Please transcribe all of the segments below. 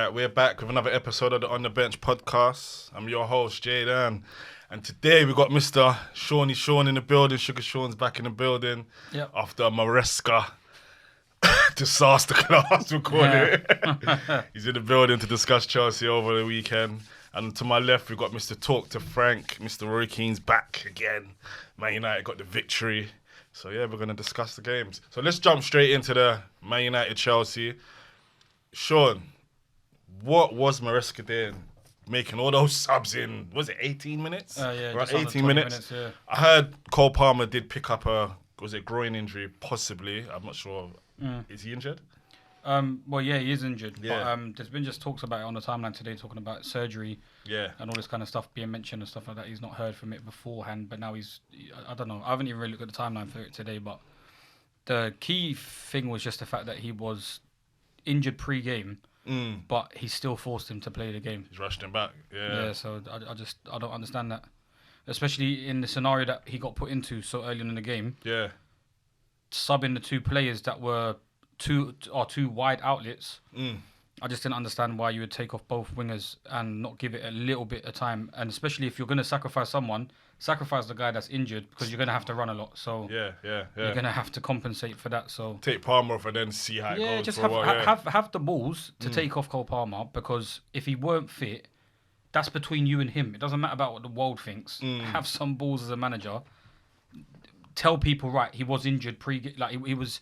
Right, we're back with another episode of the On The Bench podcast. I'm your host, Jaydan. And today we got Mr. Sean in the building. Sugar Sean's back in the building. Yep. After a Maresca disaster class, we'll call it. He's in the building to discuss Chelsea over the weekend. And to my left, we've got Mr. Talk to Frank. Mr. Roy Keane's back again. Man United got the victory. So yeah, we're going to discuss the games. So let's jump straight into the Man United Chelsea. Sean, what was Maresca doing? Making all those subs in, was it 18 minutes? Yeah, right, just 18 minutes. Yeah. I heard Cole Palmer did pick up was it groin injury? Possibly. I'm not sure. Is he injured? Well, yeah, he is injured. Yeah. But there's been just talks about it on the timeline today, talking about surgery. Yeah. And all this kind of stuff being mentioned and stuff like that. He's not heard from it beforehand, but now I don't know. I haven't even really looked at the timeline for it today, but the key thing was just the fact that he was injured pre-game, but he still forced him to play the game. He's rushed him back. Yeah, so I don't understand that. Especially in the scenario that he got put into so early in the game. Yeah. Subbing the two players that were two wide outlets. I just didn't understand why you would take off both wingers and not give it a little bit of time. And especially if you're going to sacrifice someone, sacrifice the guy that's injured because you're going to have to run a lot. So Yeah. you're going to have to compensate for that. So Take Palmer off and then see how it goes. just for a while, have the balls to take off Cole Palmer, because if he weren't fit, that's between you and him. It doesn't matter about what the world thinks. Have some balls as a manager. Tell people, right, he was injured he was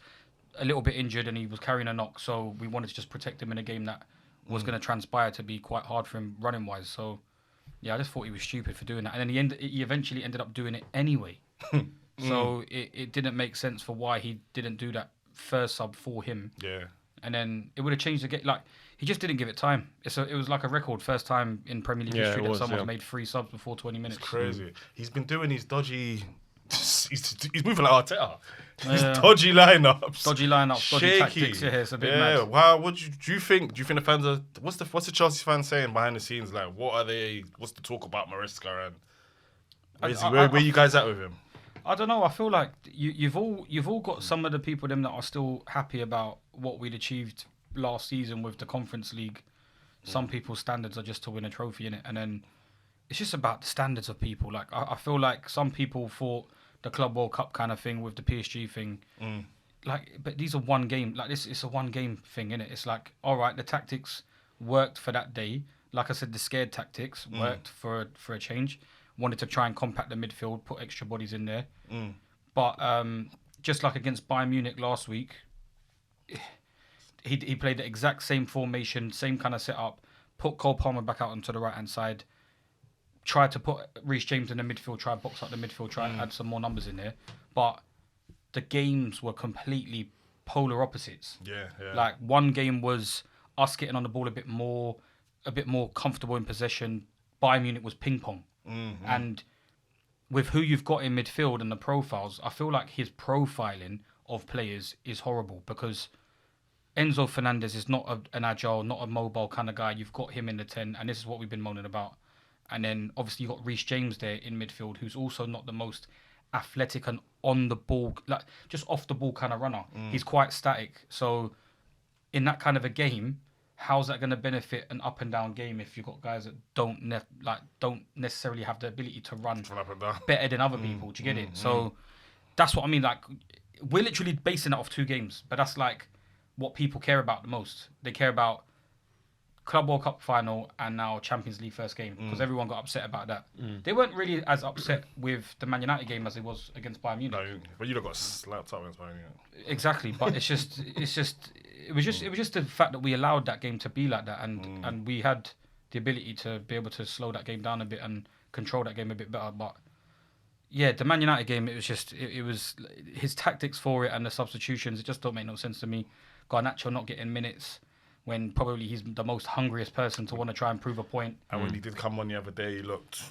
a little bit injured and he was carrying a knock, so we wanted to just protect him in a game that was going to transpire to be quite hard for him running wise. So yeah, I just thought he was stupid for doing that, and then he eventually ended up doing it anyway. So it didn't make sense for why he didn't do that first sub for him. Yeah. And then it would have changed the game. Like, he just didn't give it time. It was like a record, first time in Premier League history that someone's made 3 subs before 20 minutes. It's crazy. He's been doing these dodgy. He's moving like Arteta. These dodgy lineups. Dodgy tactics. Yeah, it's a bit mad. Wow. What do you think? Do you think the fans are? What's the Chelsea fans saying behind the scenes? Like, what are they? What's the talk about Maresca and where you guys at with him? I don't know. I feel like you've all got some of the people them that are still happy about what we'd achieved last season with the Conference League. Some people's standards are just to win a trophy in it, and then it's just about the standards of people. Like, I feel like some people thought the Club World Cup kind of thing with the PSG thing. Like, but these are one game. Like, it's a one game thing, innit? It's like, all right, the tactics worked for that day. Like I said, the scared tactics worked for a change. Wanted to try and compact the midfield, put extra bodies in there. But just like against Bayern Munich last week, he played the exact same formation, same kind of setup, put Cole Palmer back out onto the right-hand side, tried to put Reece James in the midfield, try to box up the midfield, try and add some more numbers in there. But the games were completely polar opposites. Yeah. Like, one game was us getting on the ball a bit more comfortable in possession. Bayern Munich was ping-pong. And with who you've got in midfield and the profiles, I feel like his profiling of players is horrible, because Enzo Fernandez is not an agile, not a mobile kind of guy. You've got him in the 10, and this is what we've been moaning about. And then obviously you've got Reece James there in midfield, who's also not the most athletic and on the ball, like just off the ball kind of runner. He's quite static. So in that kind of a game, how's that going to benefit an up and down game if you've got guys that don't necessarily have the ability to run Up and down. better than other people? Do you get it? So that's what I mean. Like, we're literally basing it off 2 games, but that's like what people care about the most. They care about Club World Cup final and now Champions League first game, because everyone got upset about that. They weren't really as upset with the Man United game as it was against Bayern Munich. No, but you got slapped up against Bayern Munich. Exactly, but it was just the fact that we allowed that game to be like that, and we had the ability to be able to slow that game down a bit and control that game a bit better. But yeah, the Man United game, it was his tactics for it and the substitutions. It just don't make no sense to me. Garnacho not getting minutes when probably he's the most hungriest person to want to try and prove a point. And when he did come on the other day, he looked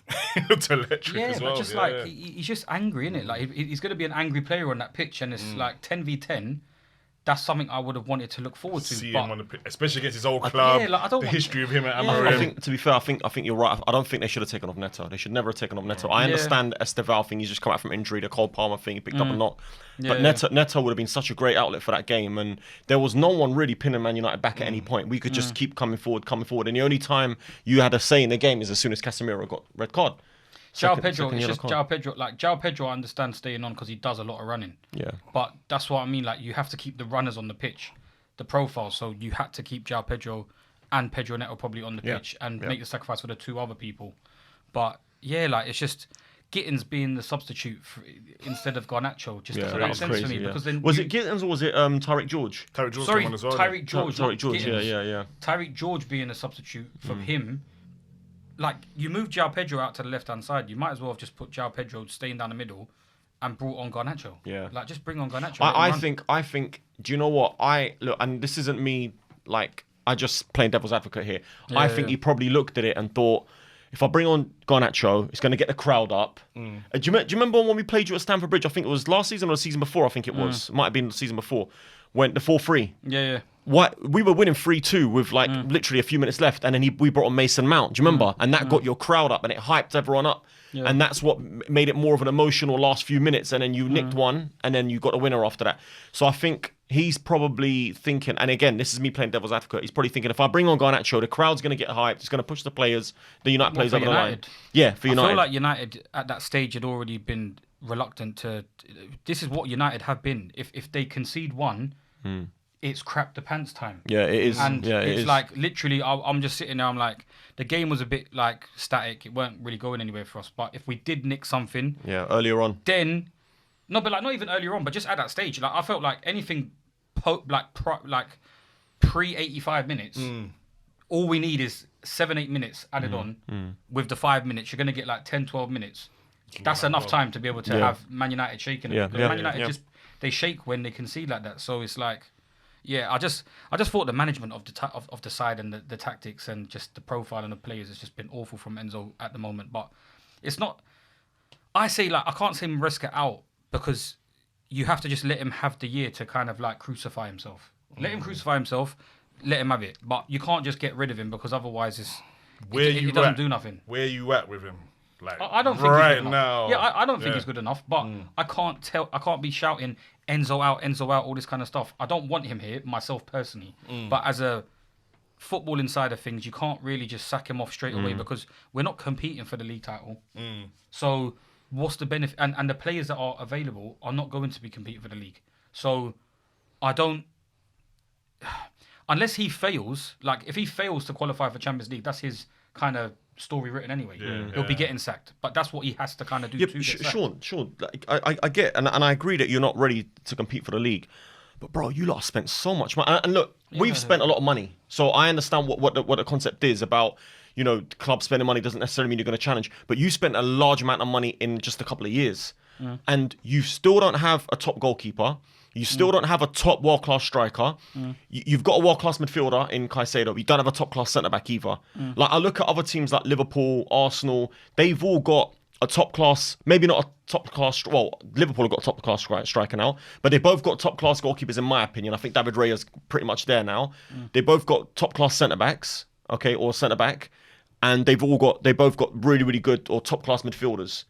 electric as well. But just he's just angry, innit? Like, he's going to be an angry player on that pitch, and it's like 10v10. that's something I would have wanted to look forward to. See but him on the pitch, especially against his old club. yeah, like, I don't the want- history of him at Yeah. Amarim. I think, to be fair, I think you're right. I don't think they should have taken off Neto. They should never have taken off Neto. I understand Esteval thing. He's just come out from injury. The Cole Palmer thing. He picked up a knock. But Neto would have been such a great outlet for that game. And there was no one really pinning Man United back at any point. We could just keep coming forward. And the only time you had a say in the game is as soon as Casemiro got red card. João Pedro, I understand staying on because he does a lot of running. Yeah. But that's what I mean. Like, you have to keep the runners on the pitch, the profile. So you had to keep João Pedro and Pedro Neto probably on the pitch and make the sacrifice for the two other people. But yeah, like, it's just Gittins being the substitute instead of Garnacho just doesn't make sense to me. Because then was it Gittins or was it Tyreek George? Tyreek George Sorry, came on as well. Tyreek George. Tyreek George. Gittins. Yeah. Tyreek George being a substitute for him. Like, you moved João Pedro out to the left-hand side. You might as well have just put João Pedro staying down the middle and brought on Garnacho. Yeah. Like, just bring on Garnacho. I think, do you know what? Look, and this isn't me, like, I just playing devil's advocate here. I think he probably looked at it and thought, if I bring on Garnacho, it's going to get the crowd up. Do you remember when we played you at Stamford Bridge? I think it was last season or the season before, I think it was. Might have been the season before. Went the 4-3. Yeah. What we were winning 3-2 with like literally a few minutes left, and then we brought on Mason Mount. Do you remember? And that got your crowd up, and it hyped everyone up. Yeah. And that's what made it more of an emotional last few minutes. And then you nicked one, and then you got a winner after that. So I think he's probably thinking, and again, this is me playing devil's advocate. He's probably thinking, if I bring on Garnacho, the crowd's going to get hyped. It's going to push the players, the United players over the line. Yeah, for United. I feel like United at that stage had already been reluctant to. This is what United have been. If they concede one. It's crap the pants time. Yeah, it is. And it's is. Like, literally, I'm just sitting there, I'm like, the game was a bit, like, static. It weren't really going anywhere for us. But if we did nick something... Yeah, earlier on. Then... No, but, like, not even earlier on, but just at that stage. Like, I felt like anything, pre-85 minutes, all we need is 7-8 minutes added on. With the 5 minutes, you're going to get, like, 10, 12 minutes. That's enough time to be able to have Man United shaking. Man United just... They shake when they concede like that. So it's like... Yeah, I just thought the management of the side and the tactics and just the profile and the players has just been awful from Enzo at the moment. But it's not. I say, like, I can't say Maresca out because you have to just let him have the year to kind of like crucify himself. Let him crucify himself. Let him have it. But you can't just get rid of him because otherwise it doesn't do nothing. Where you at with him? Like, I don't think right he's good enough. now. Yeah, I don't think he's good enough. But I can't be shouting Enzo out, all this kind of stuff. I don't want him here, myself personally. But as a footballing side of things, you can't really just sack him off straight away because we're not competing for the league title. So what's the benefit? And the players that are available are not going to be competing for the league. So I don't... Unless he fails, like if he fails to qualify for Champions League, that's his kind of story written anyway. He'll be getting sacked. But that's what he has to kind of do to get sacked. Sure. Like, I get, and I agree that you're not ready to compete for the league. But bro, you lot spent so much money. And look, we've spent a lot of money. So I understand what the concept is about, you know, clubs spending money doesn't necessarily mean you're going to challenge. But you spent a large amount of money in just a couple of years. And you still don't have a top goalkeeper. You still don't have a top world-class striker. You've got a world-class midfielder in Caicedo. You don't have a top-class centre-back either. Like, I look at other teams like Liverpool, Arsenal. They've all got a top-class, maybe not a top-class... Well, Liverpool have got a top-class striker now, but they both got top-class goalkeepers, in my opinion. I think David Raya's pretty much there now. They both got top-class centre-backs, okay, or centre-back, and they've both got really, really good or top-class midfielders.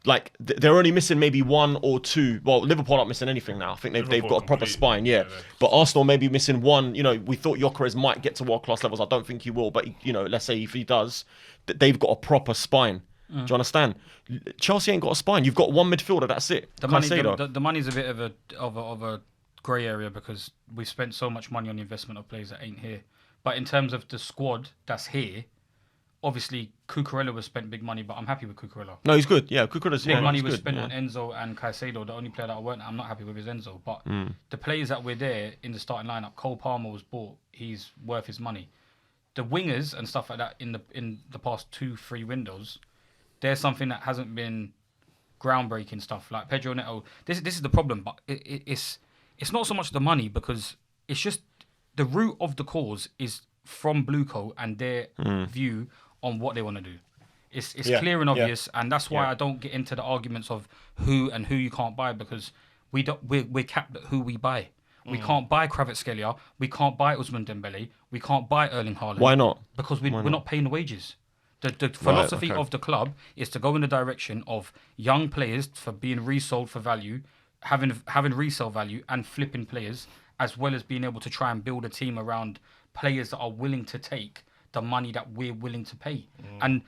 Like, they're only missing maybe one or two. Well, Liverpool aren't missing anything now. I think they've got a proper spine, yeah. But Arsenal may be missing one. You know, we thought Gyökeres might get to world-class levels. I don't think he will. But, you know, let's say if he does, they've got a proper spine. Do you understand? Chelsea ain't got a spine. You've got one midfielder, that's it. The money's a bit of a grey area because we've spent so much money on the investment of players that ain't here. But in terms of the squad that's here, obviously, Cucurella was spent big money, but I'm happy with Cucurella. No, he's good. Yeah, Cucurella's big money was spent on Enzo and Caicedo. The only player that I'm not happy with is Enzo. But the players that were there in the starting lineup, Cole Palmer was bought. He's worth his money. The wingers and stuff like that in the past 2-3 windows, there's something that hasn't been groundbreaking stuff like Pedro Neto. This is the problem, but it's not so much the money because it's just the root of the cause is from Blueco and their view on what they want to do. It's clear and obvious, and that's why I don't get into the arguments of who you can't buy because we're capped at who we buy. We can't buy Kvaratskhelia. We can't buy Ousmane Dembele. We can't buy Erling Haaland. Why not? Because we're not paying the wages. The philosophy okay. of the club is to go in the direction of young players for being resold for value, having resale value and flipping players, as well as being able to try and build a team around players that are willing to take the money that we're willing to pay. And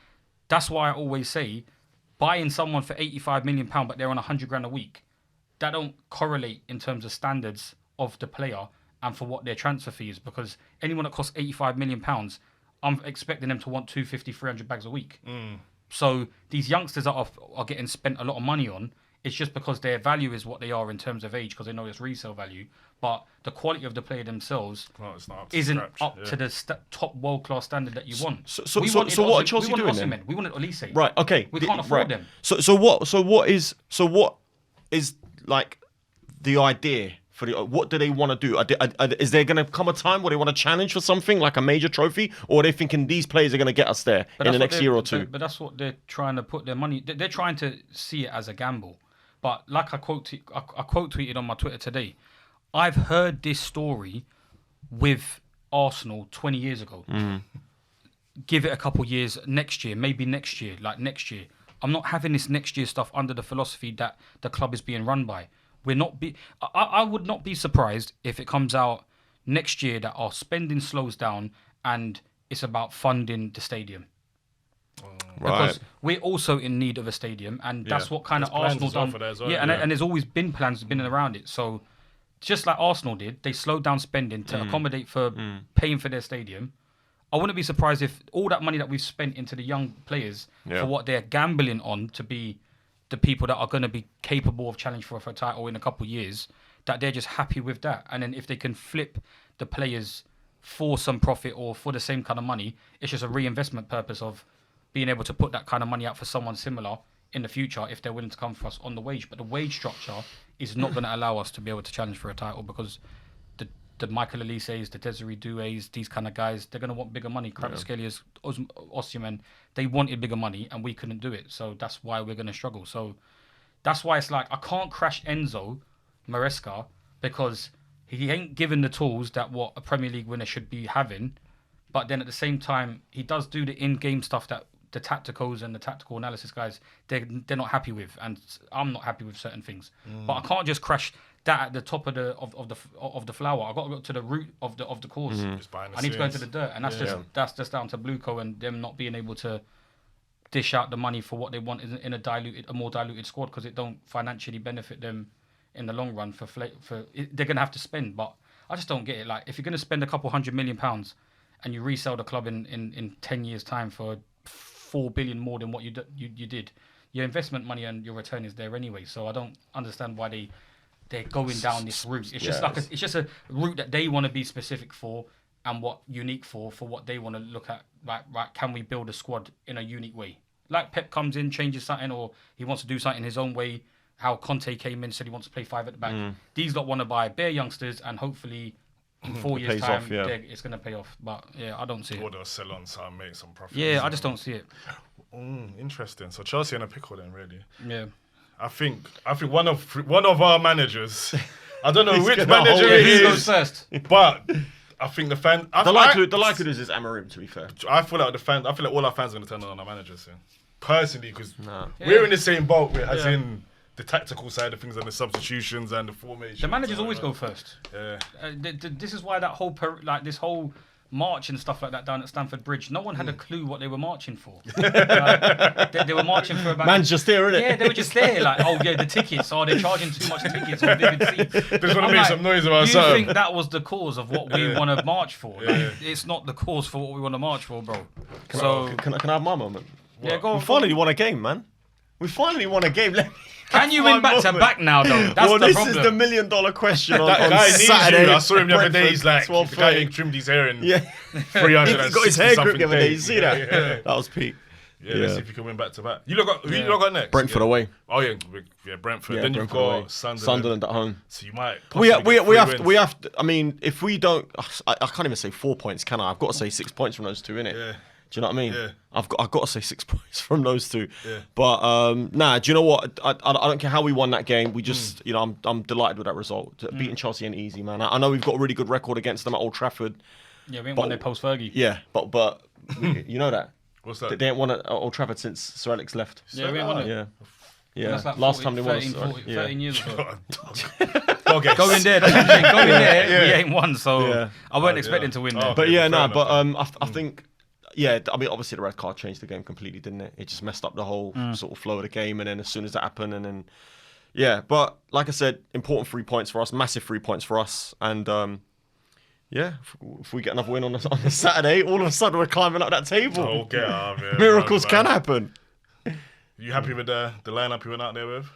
that's why I always say, buying someone for £85 million, but they're on 100 grand a week, that don't correlate in terms of standards of the player and for what their transfer fee is. Because anyone that costs £85 million, I'm expecting them to want 250, 300 bags a week. So these youngsters that are getting spent a lot of money on, it's just because their value is what they are in terms of age, because they know it's resale value. But the quality of the player themselves isn't up to the top world-class standard that you want. So what are Chelsea doing then? We wanted Olise. Right, okay. We can't afford them. So what is like the idea for what do they want to do? Is there going to come a time where they want to challenge for something like a major trophy, or are they thinking these players are going to get us there in the next year or two? But that's what they're trying to put their money. They're trying to see it as a gamble. But like I quote tweeted on my Twitter today, I've heard this story with Arsenal 20 years ago. Give it a couple years, next year. I'm not having this next year stuff under the philosophy that the club is being run by. I would not be surprised if it comes out next year that our spending slows down and it's about funding the stadium. Because we're also in need of a stadium, and that's what kind of Arsenal done. And there's always been plans been around it. So just like Arsenal did, they slowed down spending to accommodate for paying for their stadium. I wouldn't be surprised if all that money that we've spent into the young players for what they're gambling on to be the people that are going to be capable of challenging for a title in a couple of years, that they're just happy with that. And then if they can flip the players for some profit or for the same kind of money, it's just a reinvestment purpose of being able to put that kind of money out for someone similar in the future if they're willing to come for us on the wage. But the wage structure is not going to allow us to be able to challenge for a title, because the Michael Olise's, the Desiree Doué's, these kind of guys, they're going to want bigger money. Kvaratskhelia, Osimhen, they wanted bigger money and we couldn't do it. So that's why we're going to struggle. So that's why it's like, I can't crash Enzo Maresca because he ain't given the tools that what a Premier League winner should be having. But then at the same time, he does do the in-game stuff that the tacticals and the tactical analysis guys, they're not happy with, and I'm not happy with certain things. But I can't just crash that at the top of the flower. I got to go to the root of the cause. I need to go into the dirt, and that's just down to Blueco and them not being able to dish out the money for what they want in a more diluted squad, because it don't financially benefit them in the long run. They're gonna have to spend, but I just don't get it. Like, if you're gonna spend a couple £100 million and you resell the club in 10 years' time for $4 billion more than what you did, your investment money and your return is there anyway. So I don't understand why they're going down this route. It's just a route that they want to be specific for and unique for what they want to look at. Like, can we build a squad in a unique way? Like Pep comes in, changes something, or he wants to do something his own way. How Conte came in, said he wants to play 5 at the back. These lot want to buy bare youngsters, and hopefully in 4 years' time, it's going to pay off. But yeah, I don't see it. Or they'll sell on some, make some profit. Yeah, I just don't see it. Interesting. So Chelsea in a pickle then, really. Yeah. I think one of our managers. I don't know which manager it is. Who goes first? But I think the fan. The likelihood is Amorim, to be fair. I feel like all our fans are going to turn on our managers soon. Personally, because we're in the same boat. As in the tactical side of things and the substitutions and the formation. The managers always go first. Yeah. This is why that whole this whole march and stuff like that down at Stamford Bridge, no one had a clue what they were marching for. They were marching for about... Man's just there, innit? Yeah, they were just there, like, the tickets. Oh, they're charging too much tickets on vivid seats. They just want to make some noise about something. You think that was the cause of what we want to march for? It's not the cause for what we want to march for, bro. Can I have my moment? Yeah, go on. We finally won a game, man. We finally won a game. Can you win back to back now, though? That's the this problem. is the $1 million question on guy Saturday. I saw him the other day. He's like, the guy ain't trimmed his hair in 360 He got his hair grip the other day. You days. see that? That was peak. Let's see if you can win back to back. Who you got next? Brentford away. Oh yeah, Brentford. Then you've got Sunderland at home. So you might. We have to. I mean, if we don't, I can't even say 4 points, can I? I've got to say 6 points from those two, innit? Yeah. Do you know what I mean? Yeah. I've got to say 6 points from those two. Yeah. But nah, do you know what? I don't care how we won that game. We just, I'm delighted with that result. Beating Chelsea ain't easy, man. I know we've got a really good record against them at Old Trafford. Yeah, we ain't won their post Fergie. Yeah, but you know that. What's that? They ain't won at Old Trafford since Sir Alex left. Yeah, we ain't won it. Yeah. Yeah. That's like Last 40, time they won. 13, 40, 13 years ago. Okay. Go in there, that's what I'm saying. Go in there, we ain't won, so Yeah. I weren't expecting to win there. Oh, But yeah, fair no, enough, but I think, yeah, I mean, obviously the red card changed the game completely, didn't it? It just messed up the whole sort of flow of the game, and then as soon as that happened, and then, yeah, but like I said, important 3 points for us, massive 3 points for us, and yeah, if we get another win on a Saturday, all of a sudden we're climbing up that table. Oh, get out of here. Miracles man. can happen. You happy with the lineup you went out there with?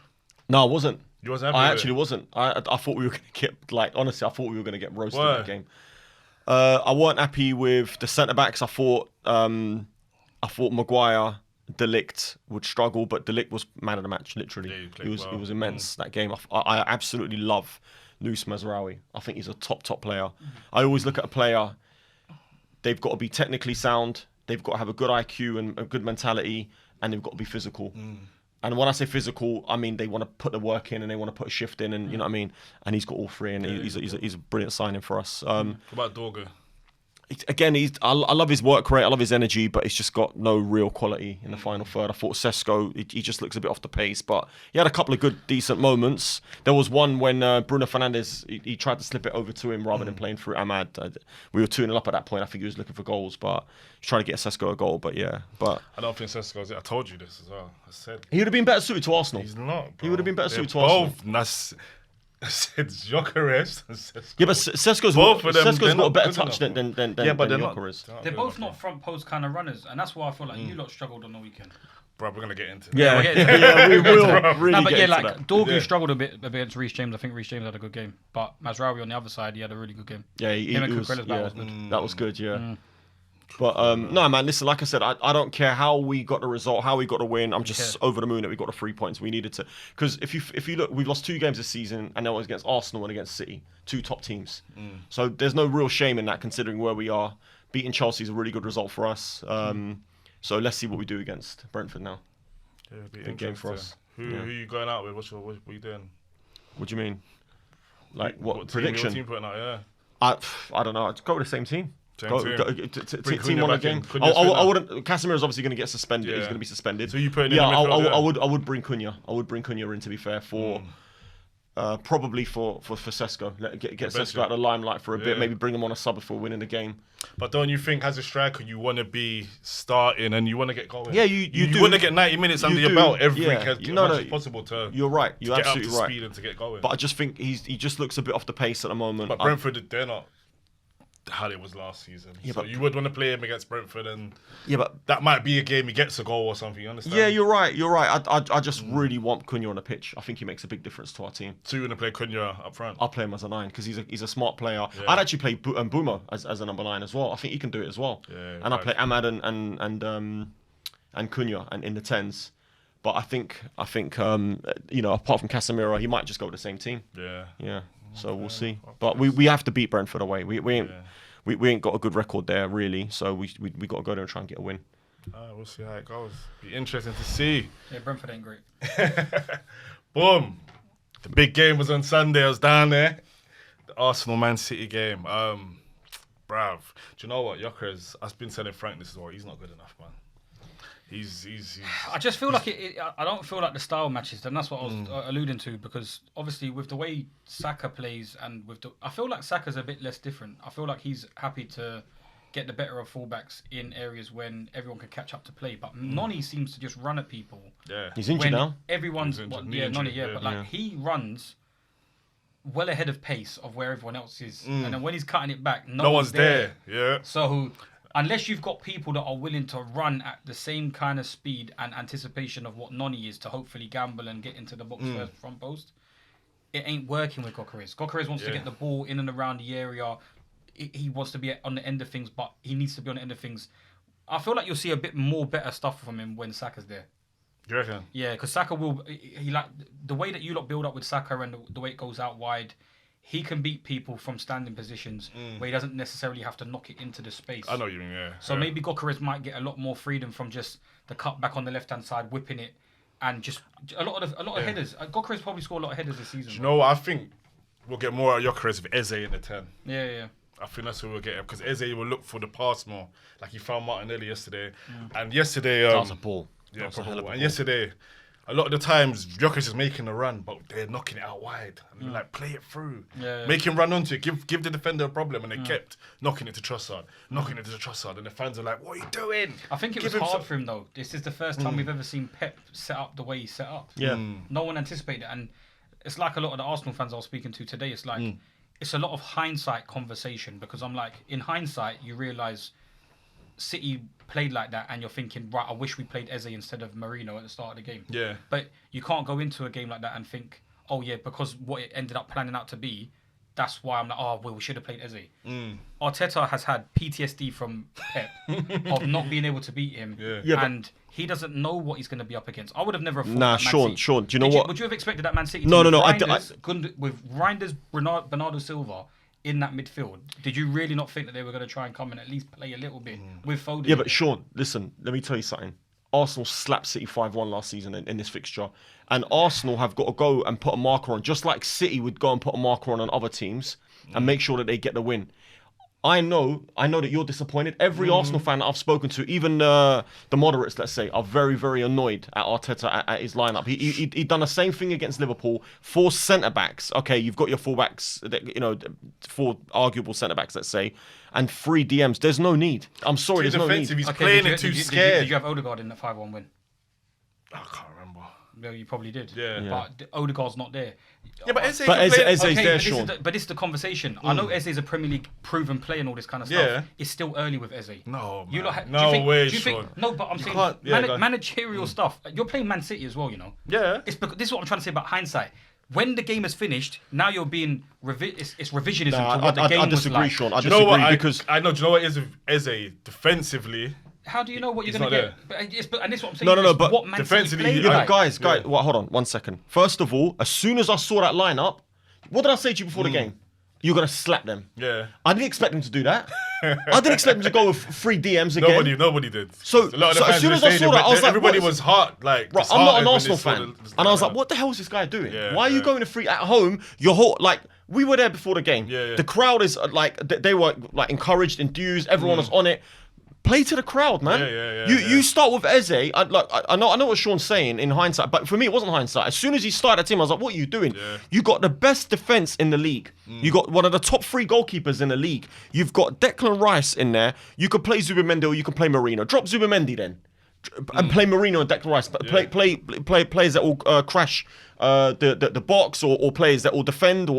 No, I wasn't. You wasn't happy I with actually it? wasn't. I thought we were going to get, like, honestly, I thought we were going to get roasted in Why? that game. I weren't happy with the centre backs. I thought Maguire, De Ligt would struggle, but De Ligt was man of the match. Literally, Yeah, he played he well. was immense that game. I absolutely love Luis Mazraoui. I think he's a top player. I always look at a player. They've got to be technically sound. They've got to have a good IQ and a good mentality, and they've got to be physical. And when I say physical, I mean they want to put the work in and they want to put a shift in, and you know what I mean. And he's got all three, and he's a brilliant signing for us. What about Dorgo? Again, I love his work rate, I love his energy, but he's just got no real quality in the final third. I thought Sesko, he just looks a bit off the pace, but he had a couple of good, decent moments. There was one when Bruno Fernandes, he tried to slip it over to him rather than playing through Ahmad. We were 2-0 up at that point. I think he was looking for goals, but he's trying to get Sesko a goal. But yeah, I don't think Sesko's it. I told you this as well. I said he would have been better suited to Arsenal. he's not. Bro. He would have been better They're suited to Arsenal. both. I said Gyökeres and Sesko. Yeah, but Sesko's Both of them, Sesko's they're got a not better good touch enough, than Yeah, but they're not. Gyökeres. They're both not front post kind of runners, and that's why I feel like you lot struggled on the weekend. Bro, we're gonna get into it. Yeah, we'll get into it. yeah, we will really No, but get yeah, into like that. Dorgu Yeah. struggled a bit against Reece James. I think Reece James had a good game, but Mazraoui on the other side, he had a really good game. Yeah, Him and was, Cucurella's battle was good. that was good, yeah. But no, man, listen, like I said, I don't care how we got the result, how we got the win. I'm just over the moon that we got the 3 points we needed to. Because if you look, we've lost 2 games this season, and that was against Arsenal and against City, 2 top teams. So there's no real shame in that, considering where we are. Beating Chelsea is a really good result for us. So let's see what we do against Brentford now. Yeah, it'll be Big game for us. Who are you going out with? What are you doing? What do you mean? Like what team, prediction? What team putting out? Yeah. I don't know. I'd go with the same team. Same Go, team. Bring team Cunha on the back in. game. Cunha's fit I now. wouldn't. Casemiro's obviously going to get suspended. Yeah. He's going to be suspended. So you putting in Yeah, the midfield, I would bring Cunha. I would bring Cunha in, to be fair, for probably for Sesko. Get Sesko out of the limelight for a bit. Yeah. Maybe bring him on a sub if we're winning the game. But don't you think, as a striker, you want to be starting and you want to get going? Yeah, you do. want to get 90 minutes under your do. belt every Yeah. week as No, much no, as possible to You're right. You're get up absolutely to right. speed and to get going. But I just think he just looks a bit off the pace at the moment. But Brentford, they're not how it was last season. Yeah, so but- you would want to play him against Brentford, and Yeah, but that might be a game he gets a goal or something. You understand? yeah, you're right. You're right. I just really want Cunha on the pitch. I think he makes a big difference to our team. So you want to play Cunha up front? I'll play him as a 9 because he's a smart player. Yeah. I'd actually play Bumo as a number 9 as well. I think he can do it as well. Yeah, and I right. play Ahmad and Cunha and in the 10s. But I think apart from Casemiro, he might just go with the same team. Yeah. Yeah. So we'll see. But we have to beat Brentford away. We ain't got a good record there really. So we got to go there and try and get a win. We'll see how it goes. Be interesting to see. Yeah, Brentford ain't great. Boom. The big game was on Sunday. I was down there. The Arsenal Man City game. Bruv. Do you know what? Gyökeres, I've been telling Frank this as well. He's not good enough, man. He's I just feel like I don't feel like the style matches, and that's what I was alluding to, because obviously with the way Saka plays and I feel like Saka's a bit less different. I feel like he's happy to get the better of fullbacks in areas when everyone can catch up to play. But Noni seems to just run at people. yeah. He's injured When now. everyone's He's injured, Noni, knee injury, but yeah. he runs well ahead of pace of where everyone else is, and then when he's cutting it back, no one's there. Yeah. So unless you've got people that are willing to run at the same kind of speed and anticipation of what Noni is to hopefully gamble and get into the box first front post, it ain't working with Gyökeres. Gyökeres wants to get the ball in and around the area. He wants to be on the end of things, but he needs to be on the end of things. I feel like you'll see a bit more better stuff from him when Saka's there. You reckon? Yeah, because Saka will. He like the way that you lot build up with Saka and the way it goes out wide. he can beat people from standing positions where he doesn't necessarily have to knock it into the space. I know what you mean, yeah. So maybe Gyökeres might get a lot more freedom from just the cut back on the left hand side, whipping it, and just a lot of headers. Gyökeres probably scored a lot of headers this season. Do you know what? I think we'll get more out of Gyökeres with Eze in the 10. Yeah. I think that's what we'll get because Eze will look for the pass more, like he found Martinelli yesterday. And yesterday, That was a ball. Yeah, That was a hell of a and ball. yesterday, a lot of the times Gyökeres is making a run, but they're knocking it out wide. And like play it through, make him run onto it, give the defender a problem, and they kept knocking it to Trossard, and the fans are like, "What are you doing?" I think it was hard for him though. This is the first time we've ever seen Pep set up the way he set up. Yeah. No one anticipated it, and it's like a lot of the Arsenal fans I was speaking to today. It's like it's a lot of hindsight conversation because I'm like, in hindsight, you realise City played like that, and you're thinking, right, I wish we played Eze instead of Marino at the start of the game. Yeah. But you can't go into a game like that and think, oh yeah, because what it ended up planning out to be, that's why I'm like, oh well, we should have played Eze. Arteta has had PTSD from Pep of not being able to beat him, and he doesn't know what he's going to be up against. I would have never thought. Nah, that Man Sean, City. do you know what? Would you have expected that Man City? No, team no, no, with Reinders, Bernardo Silva in that midfield? Did you really not think that they were going to try and come and at least play a little bit with Foden? Yeah, but Sean, listen, let me tell you something. Arsenal slapped City 5-1 last season in this fixture. And Arsenal have got to go and put a marker on, just like City would go and put a marker on other teams and make sure that they get the win. I know that you're disappointed. Every Arsenal fan that I've spoken to, even the moderates, let's say, are very, very annoyed at Arteta at his lineup. He done the same thing against Liverpool. 4 centre backs. Okay, you've got your fullbacks, 4 arguable centre backs, let's say, and 3 DMs. There's no need. I'm sorry, Too there's no defensive. need. He's playing it too scared. Did you have Odegaard in the 5-1 win? I can't remember. No, you probably did. Yeah. But Odegaard's not there. Yeah, but Eze But can play- Eze's there, Sean. But this is the conversation. I know Eze is a Premier League proven player and all this kind of stuff. Yeah. It's still early with Eze. No, You man. lot No way, do you Sean. No, but I'm saying can't- yeah, go on. managerial stuff. You're playing Man City as well, you know. Yeah. It's because this is what I'm trying to say about hindsight. When the game is finished, now you're being it's revisionism to what the game I was disagree, like. Sean. I Do you know what? disagree because I know. Do you know what is Eze defensively? How do you know what you're He's going to not get? And this is what I'm saying. No, it's but what Man City defensively, played yeah, like. guys, well, hold on 1 second. First of all, as soon as I saw that lineup, what did I say to you before the game? You're gonna slap them. Yeah. I didn't expect them to do that. I didn't expect them to go with 3 DMs again. Nobody did. So- A lot of the so as fans soon in as the I saw stadium, that, I was like, everybody what is- was hot. Like, Right, I'm not an disheartened when Arsenal they saw fan, the and I was like, lineup. "What the hell is this guy doing? Yeah, Why are you yeah. going to 3 at home? Your whole we were there before the game. Yeah, yeah. The crowd is they were like encouraged, enthused. Everyone was on it. Play to the crowd, man. You start with Eze. I know what Sean's saying in hindsight, but for me it wasn't hindsight. As soon as he started that team, I was like, "What are you doing? Yeah. You got the best defense in the league. You got one of the top 3 goalkeepers in the league. You've got Declan Rice in there. You could play Zubimendi or you can play Marino. Drop Zubimendi then." And play Marino and Declan Rice. Play players that will crash the box or players that will defend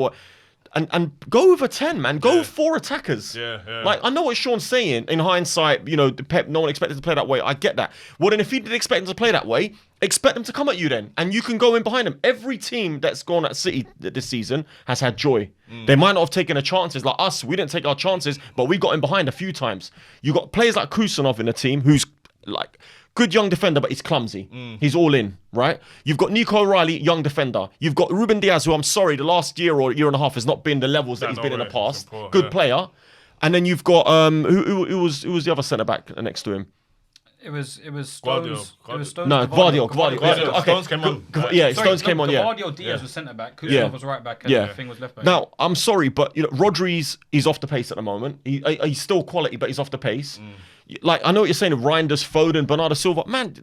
and go with a 10, man. Go with 4 attackers. Yeah. Like, I know what Sean's saying. In hindsight, Pep, no one expected to play that way. I get that. Well, then if he did expect him to play that way, expect them to come at you then. And you can go in behind them. Every team that's gone at City this season has had joy. They might not have taken the chances. Like us, we didn't take our chances, but we got in behind a few times. You got players like Kusanov in the team who's like... good young defender, but he's clumsy. He's all in, right? You've got Nico O'Reilly, young defender. You've got Ruben Diaz, who I'm sorry, the last year or year and a half has not been the levels that he's been in the past. Poor, good player. And then you've got who was the other centre back next to him? It was Guardiola. Stones. It was Stones. No, Gvardiol. Guardiola. Okay. Stones came on. Yeah, Stones came on. Yeah. Gvardiol Diaz was centre back. Kusanov Yeah. was right back. And Yeah. the thing was left back. Now, I'm sorry, but Rodri's he's off the pace at the moment. He's still quality, but he's off the pace. Like, I know what you're saying, Reinders, Foden, Bernardo Silva. Man,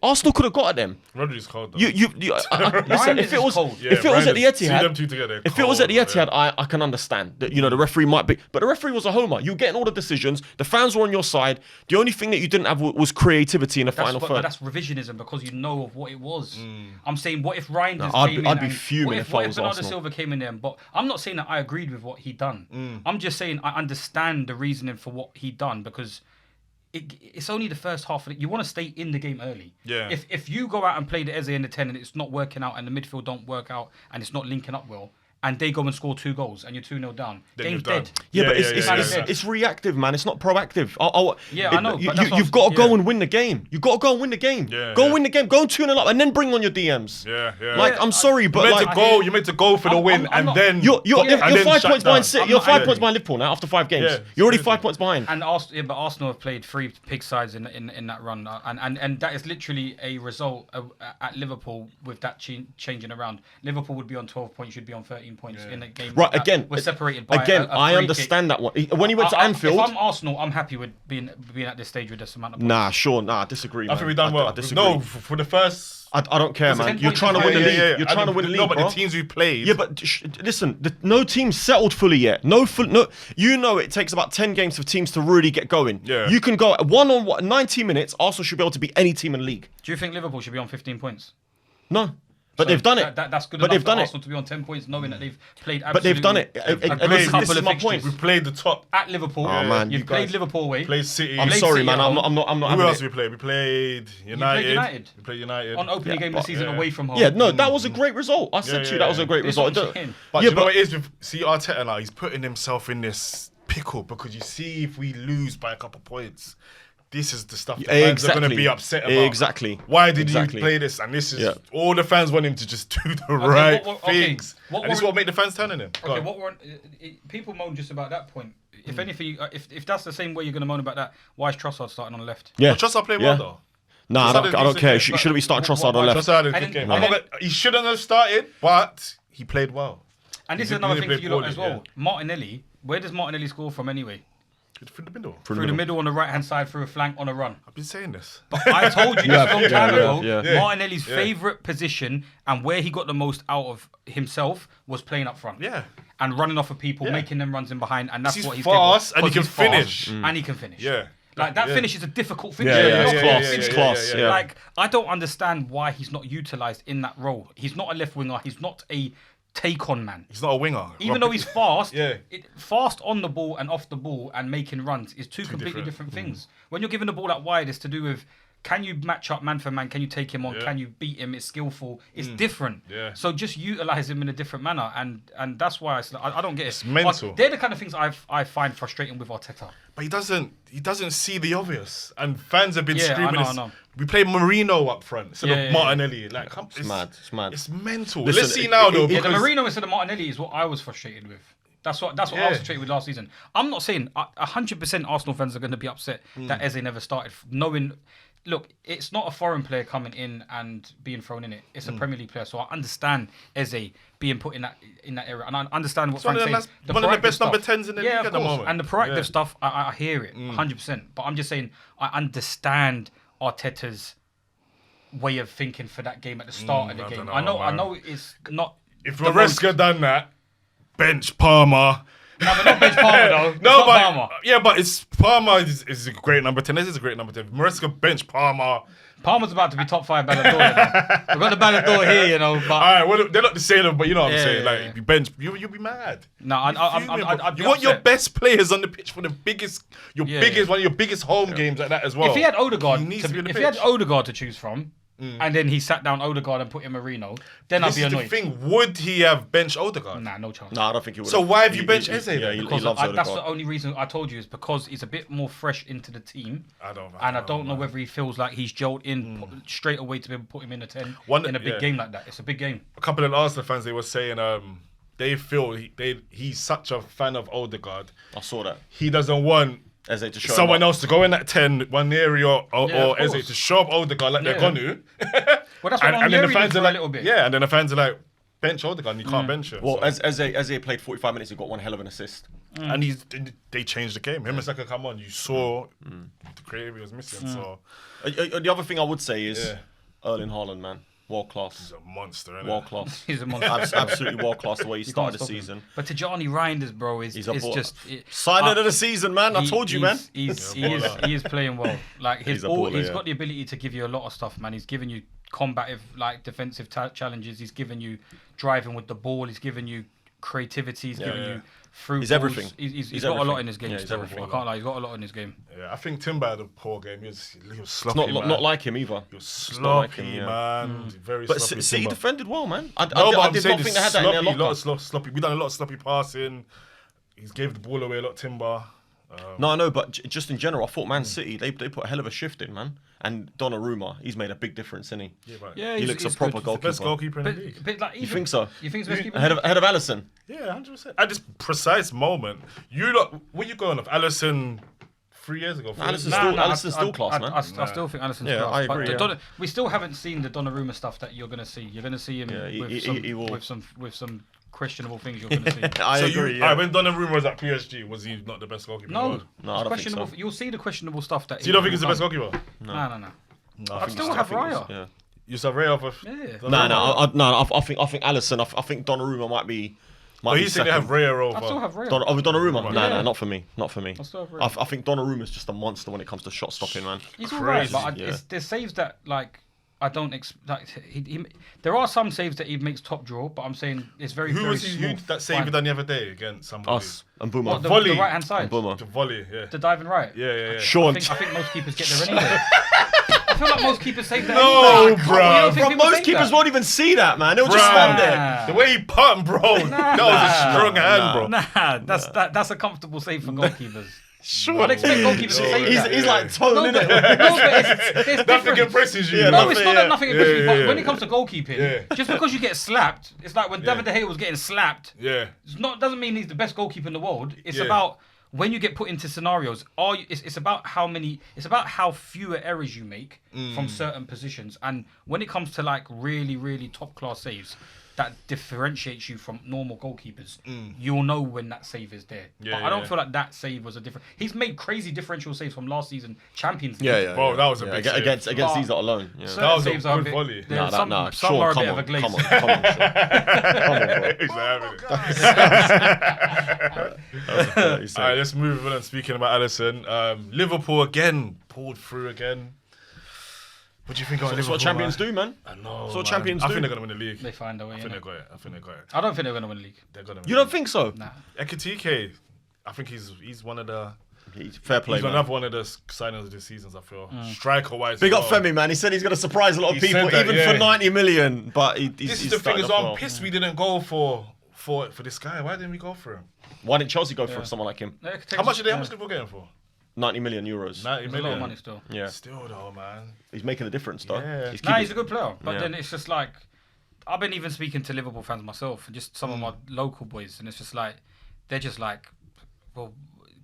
Arsenal could have got at them. Rodri's cold though. Listen, if it was cold. if it was at the Reinders, see them Etihad, two together, if it was at the cold, Etihad, I can understand that the referee might be, but the referee was a homer. You were getting all the decisions. The fans were on your side. The only thing that you didn't have was creativity in the final But third. that's revisionism because you know of what it was. I'm saying, what if Reinders I'd came be- in I'd be and- fuming if I what was Bernardo Arsenal. Silva came in there? But I'm not saying that I agreed with what he done. I'm just saying I understand the reasoning for what he done because it's only the first half of it. You want to stay in the game early. Yeah. If you go out and play the Eze in the 10 and it's not working out and the midfield don't work out and it's not linking up well, and they go and score 2 goals, and you're 2-0 down. Then Game's you're done. dead. Yeah, but yeah. it's reactive, man. It's not proactive. Yeah, I know, but that's what You've got to go yeah. and win the game. You've got to go and win the game. Yeah, go yeah. win the game. Go and 2-0 up, and then bring on your DMs. Yeah. Like, I'm sorry, but like, You're meant to go for the I'm win, not- and then you're and then 5 shut points down. behind City. I'm You're not 5 angry. points behind Liverpool now after 5 games. Yeah, You're already seriously. 5 points behind. And Arsenal have played 3 pig sides in that run, and that is literally a result at Liverpool with that changing around. Liverpool would be on 12 points, should be on 13 points in a game. Right, that again, we're separated by again, a I free understand that one. When he went to kick. Anfield, If I'm Arsenal, I'm happy with being at this stage with this amount of points. I disagree. I Man. think we've done well. I disagree. No, for the first. I don't care, It's man. 10 You're points trying to win the behind. league. You're trying to win the league, No, but bro. the teams we played. Yeah, but listen, no team's settled fully yet. You know it takes about 10 games for teams to really get going. Yeah. You can go one-on-one, 90 minutes. Arsenal should be able to beat any team in the league. Do you think Liverpool should be on 15 points? No, but So they've done it. That's good But enough they've for done it. Arsenal to be on 10 points, knowing that they've played. But they've done it. Absolutely. This is my point. we played the top. At Liverpool, Oh, man, you've you played guys- Liverpool away. Played City. I'm Played sorry, City man. at I'm home. not Who having else it. did we play? We played United. United. We played United. On opening game of the season yeah. away from home. Yeah, no, that was a great result. I said to you that was a great This result. is what I'm saying. But Yeah, you know but- what it is with Arteta now? He's putting himself in this pickle because you see if we lose by a couple points, this is the stuff the fans are going to be upset about. Exactly. Why did Exactly. you play this? And this is Yeah. all the fans want him to just do the right what- okay. things. What And this is were- what make the fans turn on him. Go Okay, on. what were people moan just about that point? If anything, if that's the same way you're going to moan about that, why is Trossard starting on the left? Yeah. But Trossard played Yeah. well though. Nah, I Trossard don't did care. decent, Shouldn't we start What- Trossard on what- left? Trossard had a And good then- game. and then- He shouldn't have started, but he played well. And this He is another did thing play for you lot poorly, as well. Martinelli, where does Martinelli score from anyway? Through the middle. Through the middle on the right hand side, through a flank on a run. I've been saying this. I told you this a long time ago. yeah. Martinelli's favourite position and where he got the most out of himself was playing up front. Yeah. And running off of people, Yeah. making them runs in behind, and that's He's what he's fast capable- and he 'cause can he's fast finish. and he can finish. Yeah. Like that Yeah. finish is a difficult finish. Yeah, It's it's not class. finish. It's class. Yeah. Like I don't understand why he's not utilised in that role. He's not a left winger. He's not a take-on man. He's not a winger. Even though he's fast, Yeah. fast on the ball and off the ball and making runs is two completely different things. When you're giving the ball out wide, it's to do with can you match up man for man? Can you take him on? Yeah. Can you beat him? It's skillful. It's different. Yeah. So just utilize him in a different manner, and that's why I don't get it. It's mental. They're the kind of things I find frustrating with Arteta. But he doesn't see the obvious. And fans have been Yeah, screaming I this. know. We play Marino up front instead Yeah, of yeah, Martinelli. Like, it's mad. It's mad. It's mental. Listen, Let's see now though. Yeah, the because Marino instead of Martinelli is what I was frustrated with. That's what I was frustrated with last season. I'm not saying 100% Arsenal fans are going to be upset that Eze never started, knowing. Look, it's not a foreign player coming in and being thrown in it. It's a Premier League player, so I understand Eze being put in that area, and I understand what one of Frank's the saying. one of the proactive best stuff. number 10s in the league of at the course. moment. And the proactive Yeah. stuff, I hear it 100%. But I'm just saying, I understand Arteta's way of thinking for that game at the start of the I game. don't I know, man. know it's not. If the most- Maresca done that, bench Palmer. No, but not bench Palmer though. It's No, not but Palmer. yeah, but it's Palmer is a great number 10. This is a great number 10. Maresca bench Palmer. Palmer's about to be top 5 Ballon d'Or. You know? We've got the Ballon d'Or here, you know. But All right, well, they're not the same, but you know what I'm Yeah, saying. yeah, Like, yeah. you bench, you'll be mad. no, I'd be You want your upset. best players on the pitch for the biggest, Yeah, one of your biggest home games like that as well. If he had Odegaard, he needs to be on the if he had pitch. Odegaard to choose from, and then he sat down Odegaard and put in Marino, then This I'd be is the annoyed. thing. Would he have benched Odegaard? Nah, no chance. No, I don't think he would. So why have you benched Eze Yeah, then? he Because loves that's the Odegaard. only reason I told you is because he's a bit more fresh into the team. I don't know whether he feels like he's gelled in straight away to be able to put him in a 10 One- in a big yeah. game like that. It's a big game. A couple of Arsenal fans, they were saying they feel he's such a fan of Odegaard. I saw that. He doesn't want Eze to show someone him up. else to go in at 10, Waneri Yeah, or of Eze course. to show up Odegaard like they're Yeah. going to. Well, that's what and then the Onthebenchpodcast fans did are for like, a little bit. yeah, and then the fans are like, bench Odegaard, and you can't bench him. Well, so. Eze played 45 minutes. He got one hell of an assist. And they changed the game. Him and Saka come on, you saw the creativity was missing. So The other thing I would say is Yeah. Erling Haaland, man, world class, he's a monster, isn't world class. He's a monster. Absolutely world class the way he You started can't the stop him. season. But Tijani Reinders, bro, is He's a baller. just Signing of the season, man. I told you, man. He is playing well. Like his He's a ball, baller, he's yeah. got the ability to give you a lot of stuff, man. He's giving you combative, like defensive challenges. He's giving you driving with the ball. He's giving you creativity. He's Yeah, giving yeah. you through. He's everything. He's He's got a lot everything. in his game. Yeah, he's still. everything. I can't lie. He's got a lot in his game. Yeah, I think Timber had a poor game. He was It's sloppy, man. not like him either. He was It's not like sloppy, him, yeah. man. Very But sloppy. City Timber. defended well, man. I No, but I'm did saying not think it's they had that in their sloppy, locker. lot of sloppy. We done a lot of sloppy passing. He's gave the ball away a lot, Timber. No, I know, but just in general, I thought Man City, they put a hell of a shift in, man. And Donnarumma, he's made a big difference, isn't he? Yeah, right. Yeah, He looks a proper goalkeeper. Best goalkeeper in the league. But like, You think so? You think he's the best keeper? Ahead of Alisson. Yeah, 100%. At this precise moment, you lot, what you going off? Allison 3 years ago? 4 years Alisson's ago? still- Alisson's still class, man. I still think Alisson's Yeah, class. I but agree, the yeah. we still haven't seen the Donnarumma stuff that you're going to see. You're going to see him Yeah, he will. with some questionable things you're going to see. I So agree, you, yeah. when Donnarumma was at PSG, was he not the best goalkeeper in the No, world? No, I don't think questionable. so. You'll see the questionable stuff that. So you don't think he's the best goalkeeper? No. No, I'd still have Raya. Yeah. You saw Ray off of... Yeah. I think Alisson. I think Donnarumma might be. Oh, he's saying they have Raya over... I still have Raya. Donnarumma? Yeah. No, not for me. Not for me. I still have Raya. I think Donnarumma's just a monster when it comes to shot stopping, man. He's alright, but yeah. there's saves that like I don't like. There are some saves that he makes top draw, but I'm saying it's very. Who very was he small, that save he fine. done the other day against somebody? Us and Buma. What, the volley. right hand side, And Buma. The volley, yeah. the diving right. Yeah. Sean. I think most keepers get there anyway. I feel like most keepers save that. No, anyway. bro. You don't think Bro, people most save keepers that? won't even see that, man. They'll just Bruh. stand there. Nah. The way he pumped, bro. That was a strong hand, bro. Nah, that's a comfortable save for goalkeepers. Sure. I'd expect goalkeepers to save that. He's like tone, No, innit? but there's Nothing difference. impresses you. Yeah, No, nothing, it's not yeah. that nothing impresses me, Yeah, but yeah, when yeah. it comes to goalkeeping, Yeah. just because you get slapped, it's like when David De Gea was getting slapped. Yeah. It's not doesn't mean he's the best goalkeeper in the world. It's Yeah. about when you get put into scenarios. It's about how fewer errors you make from certain positions. And when it comes to like really, really top class saves that differentiates you from normal goalkeepers, you'll know when that save is there. Yeah, but yeah, I don't yeah. feel like that save was a different. He's made crazy differential saves from last season Champions League. Yeah. Bro, that was a big save. against But- these lot alone. Yeah. Certain That was a saves are good bit, volley. there's Nah, some nah, some Sean, are a come bit of a on, glaze. come on, Sean. Come on, bro. He's having it. All All right, let's move on. Speaking about Alisson, Liverpool again pulled through again. What do you think of That's Liverpool? what champions man? do, man. I know. That's what man. champions I do. think they're gonna win the league. They find a way. I think innit? they got it. I think they got it. I don't think they're going to win the league. They're gonna. Win You the don't think so? Nah. Ekitike, I think he's one of the. Fair play, He's man. another one of the signings of the seasons. I feel striker wise. Big up Femi, man. He said he's going to surprise a lot of He people, said that, even yeah. for 90 million. But he's This is the thing as well. I'm pissed we didn't go for this guy. Why didn't we go for him? Why didn't Chelsea go for someone like him? How much are they? How much Liverpool getting for? 90 million euros. 90 It's a million. lot of money still. Yeah, Still though, man. he's making a difference, though. Yeah. He's Nah, keeping- he's a good player. But Yeah. then it's just like, I've been even speaking to Liverpool fans myself, and just some of my local boys, and it's just like, they're just like, well,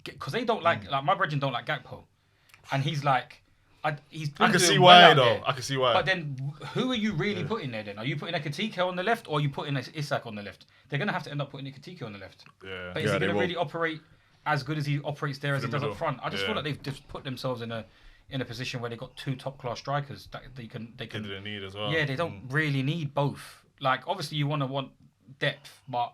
because they don't like my brethren don't like Gakpo, and he's like, he's been I can doing see well why out though. there. I can see why. But then, who are you really putting there then? Are you putting Ekitike on the left, or are you putting Isak on the left? They're going to have to end up putting Ekitike on the left. Yeah. But is Yeah, he they going to will. really operate as good as he operates there as he the does middle. up front? I just Yeah. feel like they've just put themselves in a position where they got two top class strikers that they can They didn't need as well. yeah, they don't really need both. Like, obviously, you want depth, but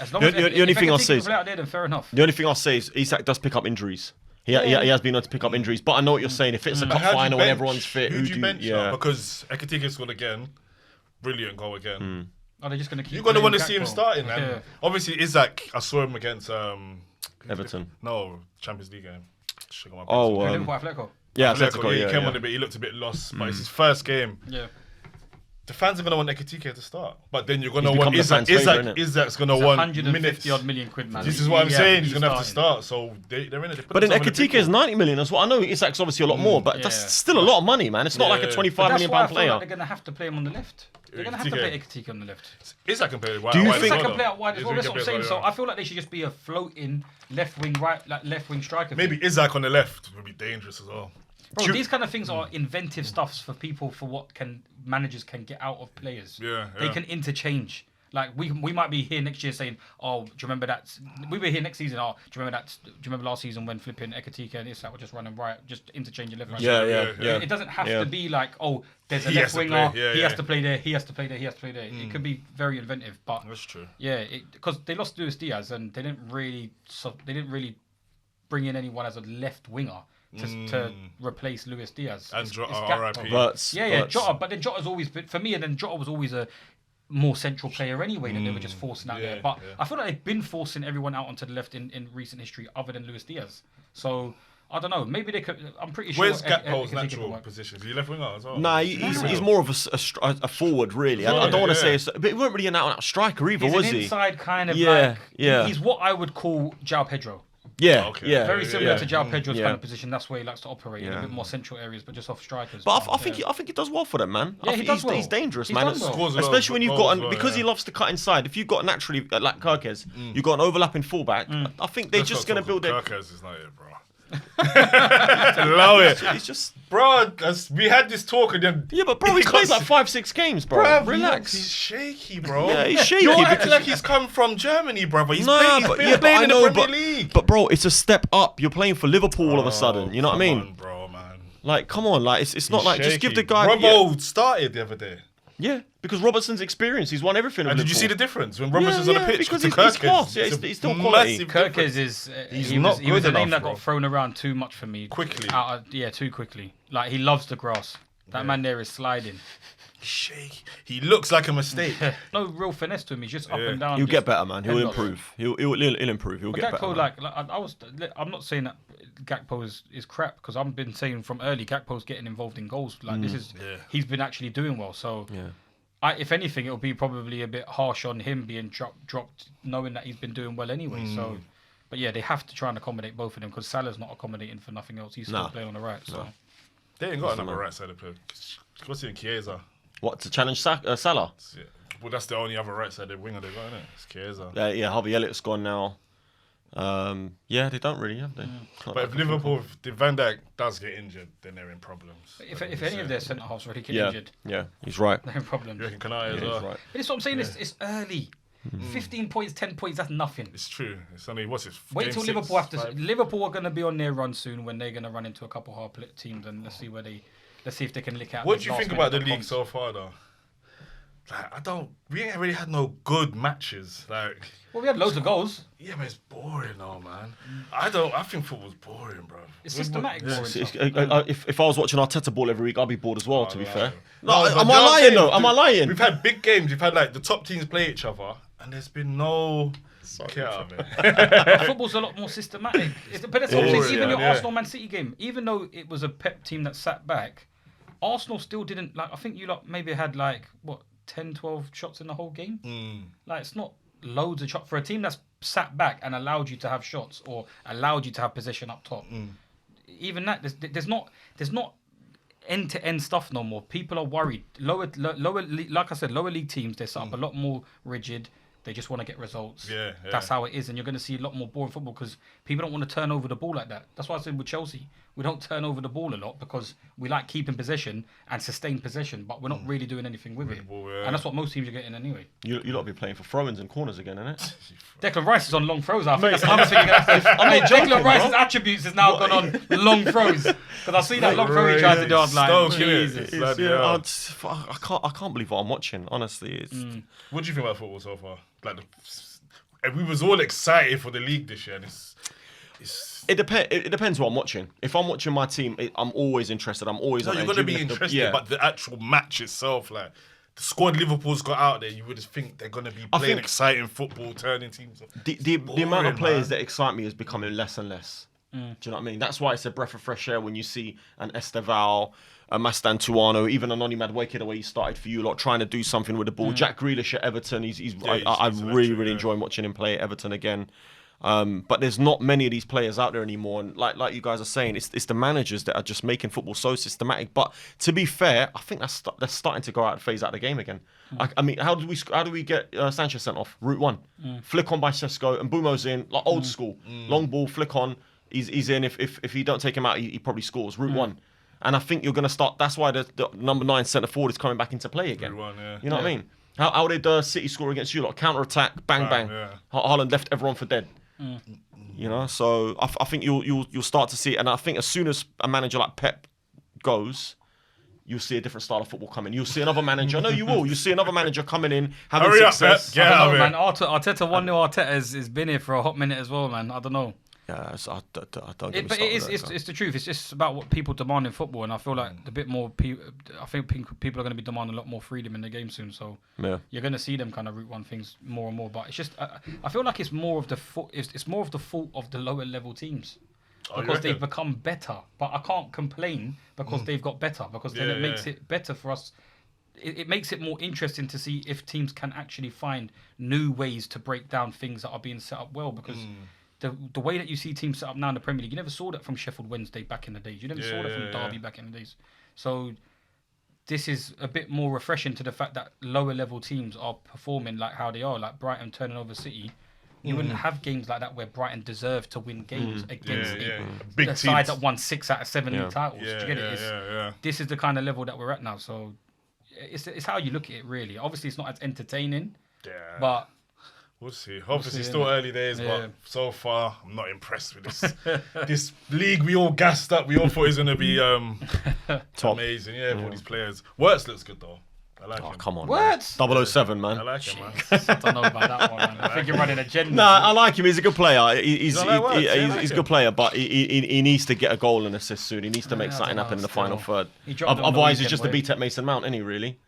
as long The- as the only thing I'll Ekitike say can is- play out there, then fair enough. The only thing I'll say is Isak does pick up injuries. He has been able to pick up injuries. But I know what you're saying. If it's a But cup how do you final when bench? everyone's fit, Who do you bench? yeah. now? Because Ekitike scored again. Brilliant goal again. Are they just going to keep? You're gonna playing want to see him Gakpo? starting, man. Yeah. Obviously, Isak. I saw him against Everton. No, Champions League game. Sugar my Oh, pencil. Liverpool Atletico. yeah, Atletico, Atletico, he yeah, came yeah. on a bit. He looked a bit lost, but it's his first game. Yeah. The fans are gonna want Ekitike to start, but then you're gonna He's want become the Isak. fans' favourite, innit? Isak's gonna It's want 150 minutes. odd million quid, man. This is what I'm saying. He's he's gonna have to starting. start. So they're in it. They put But then themselves in a Ekitike big is pool. 90 million as well. I know Isak's obviously a lot more, but that's Yeah. still a lot of money, man. It's not like a Yeah. 25 But that's million why I pound feel like player. they're going to have to play him on the left. They're going to have to play Ekitike on the left. Isak can play wide. Do you wide think- as Isak well, can play though. out wide as well. He That's can what I'm play saying. wide, So yeah. I feel like they should just be a floating left wing, left wing striker. Maybe Isak on the left would be dangerous as well. Bro, these kind of things are inventive stuffs for people for what managers can get out of players. Yeah, They yeah. can interchange. Like we might be here next year saying, "Oh, do you remember that?" We were here next season. "Oh, do you remember that? Do you remember last season when flipping Ekitike and Isak were just running right, just interchanging left?" Right, Yeah, right. yeah. It doesn't have Yeah. to be like, "Oh, there's a He has left to winger. play. Yeah, he has yeah. to play there. He has to play there. He has to play there." It could be very inventive, but That's true. yeah, because they lost Luis Diaz and they didn't really bring in anyone as a left winger to replace Luis Diaz. And It's Jota, Gakpo. RIP. But Yeah, Jota. But then Jota's always been for me. And then Jota was always a more central player anyway that they were just forcing out there. But I feel like they've been forcing everyone out onto the left in recent history other than Luis Diaz. So I don't know. Maybe they could. I'm pretty sure. Where's Gakpo's natural position? Is he left winger as well? Nah, he's more of a forward, really. I don't want to say, but he weren't really an out striker either, was he? He's an inside kind of He's what I would call João Pedro. Yeah, Okay. yeah. Very similar to João Pedro's kind of position. That's where he likes to operate in a bit more central areas, but just off strikers. But I think he does well for them, man. Yeah, I think he does well. he's dangerous, He's man. done well. Especially when you've got because he loves to cut inside. If you've got naturally like Kirkes, you've got an overlapping fullback. I think they're just going to build it. Kirkes is not it, bro. Allow it. He's just Bro, we had this talk and then... yeah, but bro, he's played like 5-6 games, bro. Bruv, Relax. He's shaky, bro. Yeah, he's shaky. You're acting because- like he's come from Germany, bro. But he's Nah, been playing in the Premier League. But bro, it's a step up. You're playing for Liverpool all of a sudden. You know what I mean? Come on, bro, man. Like, come on, like it's not He's like just give the shaky. guy. Robbo started the other day. Yeah, because Robertson's experience, he's won everything. And with did you see the Liverpool. difference when Robertson's on the pitch? Because to he's Kirkes? class. Yeah, It's he's a still quality. massive Kirkes difference. is He's he not was a good name enough, that got bro. thrown around too much for me. Quickly. Too quickly. Like he loves the grass. That man there is sliding. Shaky. He looks like a mistake. No real finesse to him. He's just up and down. He'll just get better, man. He'll headlock. improve. He'll improve. He'll get Gakpo, better. I'm not saying that Gakpo is crap because I've been saying from early Gakpo's getting involved in goals. Like he's been actually doing well. So if anything, it'll be probably a bit harsh on him being dropped, knowing that he's been doing well anyway. So, but yeah, they have to try and accommodate both of them because Salah's not accommodating for nothing else. He's still playing on the right. So They ain't got another right side of player. What's in Chiesa? What, to challenge Salah? Yeah. Well, that's the only other right side winger they've got, isn't it? It's Chiesa. Yeah, Harvey Elliott's gone now. Yeah, they don't really, have they? But if Liverpool, if Van Dijk does get injured, then they're in problems. if any of their centre halves already get Yeah, injured, yeah, he's right. they're in problems. You reckon Kanai as He's well? right. But it's what I'm saying. It's early. 15 points, 10 points. That's nothing. It's true. It's only, what's it? Wait game till 6, Liverpool have to. 5? Liverpool are going to be on their run soon when they're going to run into a couple hard teams, and let's see if they can lick out. What these do you think last-minute about the league bombs. so far, though? Like, we ain't really had no good matches. Like, Well, we had loads of goals. yeah, but it's boring though, man. I think football's boring, bro. It's systematic. boring It's- stuff. if I was watching Arteta ball every week, I'd be bored as well, to be no. fair. No, No, but am you I know what I'm lying, saying? though? Am I lying? We've had big games. We've had, like, the top teams play each other, and there's been no... Get out of it. Football's a lot more systematic. But that's what I'm saying. is, Even yeah. your Arsenal Man City game, even though it was a Pep team that sat back, Arsenal still didn't, like, I think you lot maybe had, like, 10, 12 shots in the whole game? Like, it's not loads of shots. For a team that's sat back and allowed you to have shots or allowed you to have possession up top, even that, there's not end-to-end stuff no more. People are worried. Like I said, lower league teams, they're set up a lot more rigid. They just want to get results. Yeah. That's how it is. And you're going to see a lot more boring football because people don't want to turn over the ball like that. That's why I said with Chelsea, we don't turn over the ball a lot because we like keeping possession and sustain possession, but we're not really doing anything with it. ball, yeah. And that's what most teams are getting anyway. You lot be playing for throw-ins and corners again, innit? Declan Rice is on long throws. I think that's another thing you're going to have to... I'm not joking, Declan Rice's bro. attributes has now gone on long throws. Because I see that long throw he tried to do. I was like, Stoke, innit? Jesus. Bloody Yeah, hell. I can't believe what I'm watching. Honestly, it's What do you think about football so far? Like, and we was all excited for the league this year, and it's it depends what I'm watching. If I'm watching my team, I'm always interested. I'm always. no, on you're edge, gonna be even if interested, but the actual match itself, like the squad Liverpool's got out there, you would just think they're gonna be playing think- exciting football, turning teams. the amount of boring, players man. that excite me is becoming less and less. Do you know what I mean? That's why it's a breath of fresh air when you see an Esteval, a Mastan Tuano, even an Oni Madueke, the way he started for you lot, trying to do something with the ball. Jack Grealish at Everton, I really, electric, really enjoy watching him play at Everton again. But there's not many of these players out there anymore, and like you guys are saying, it's the managers that are just making football so systematic. But to be fair, I think they're starting to go out, phase out the game again. I mean, how do we get Sanchez sent off? Route one, flick on by Sesko, and Bumo's in, like old school, long ball, flick on. He's in. If you don't take him out, he probably scores. Route one. And I think you're going to start. That's why the number 9 centre forward is coming back into play again. Route one, yeah. You know what I mean? How did City score against you lot? Counter attack, bang bang. Yeah. Haaland left everyone for dead. You know, so I think you'll start to see it. And I think as soon as a manager like Pep goes, you'll see a different style of football coming. You'll see another manager. No, you will. You'll see another manager coming in, having Hurry up, success. Pep. Get I out don't of know, it. man. Arteta 1-0 Arteta has been here for a hot minute as well, man. I don't know. Yeah, so I don't get me But started it's the truth. It's just about what people demand in football, and I feel like a bit more. I think people are going to be demanding a lot more freedom in the game soon. So you're going to see them kind of root one things more and more. But it's just I feel like it's more of the it's more of the fault of the lower level teams because they've become better. But I can't complain because they've got better because then it makes it better for us. It makes it more interesting to see if teams can actually find new ways to break down things that are being set up well because. The way that you see teams set up now in the Premier League, you never saw that from Sheffield Wednesday back in the days. You never saw that from Derby back in the days. So this is a bit more refreshing to the fact that lower level teams are performing like how they are, like Brighton turning over City. You wouldn't have games like that where Brighton deserve to win games against big the teams. side that won 6 out of 7 league titles. Yeah, Do you get it? This is the kind of level that we're at now. So it's how you look at it, really. Obviously, it's not as entertaining, but... We'll see. Obviously, it's still early days, but so far, I'm not impressed with this. This league, we all gassed up. We all thought it was going to be amazing. Yeah, with all these players. Wirtz looks good, though. I like him. Come on, What? man. 007, man. I like him, man. I don't know about that one, man. I think you're running a agenda. Nah, I like him. He's a good player. He's like a good player, but he needs to get a goal and assist soon. He needs to make something happen in the final third. Otherwise, he's just a beat-up Mason Mount, isn't he, really?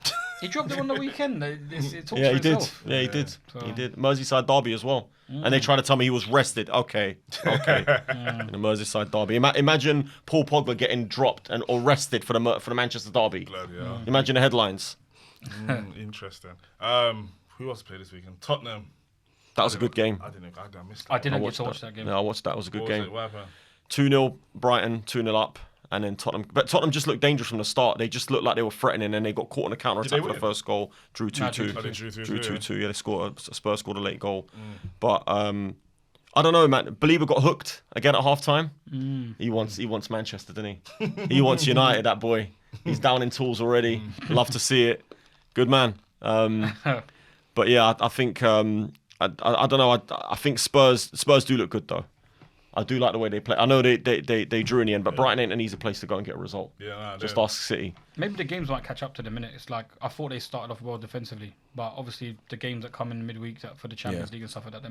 He dropped it on the weekend. It talks Yeah, for he did. itself. Yeah, he did. So- He did. Merseyside derby as well. And they tried to tell me he was rested. Okay. In the Merseyside derby. Imagine Paul Pogba getting dropped or rested for the Manchester derby. Bloody hell. Imagine the headlines. Interesting. Who else played this weekend? Tottenham. That was a good game. I missed that. I didn't get to watch that game. No, I watched that. It was a good game. What happened? 2-0 Brighton, 2-0 up. And then Tottenham. But Tottenham just looked dangerous from the start. They just looked like they were threatening and they got caught in a counter-attack for the first goal. Drew 2-2. Drew 2-2. Yeah, Spurs scored a late goal. But I don't know, man. Believer got hooked again at half-time. He wants Manchester, doesn't he? He wants United, that boy. He's down in tools already. Love to see it. Good man. But yeah, I think I don't know. I think Spurs do look good though. I do like the way they play. I know they drew in the end, but Brighton ain't an easy place to go and get a result. Just ask City. Maybe the games might catch up to the minute. It's like I thought they started off well defensively, but obviously the games that come in midweek for the Champions League and stuff like that,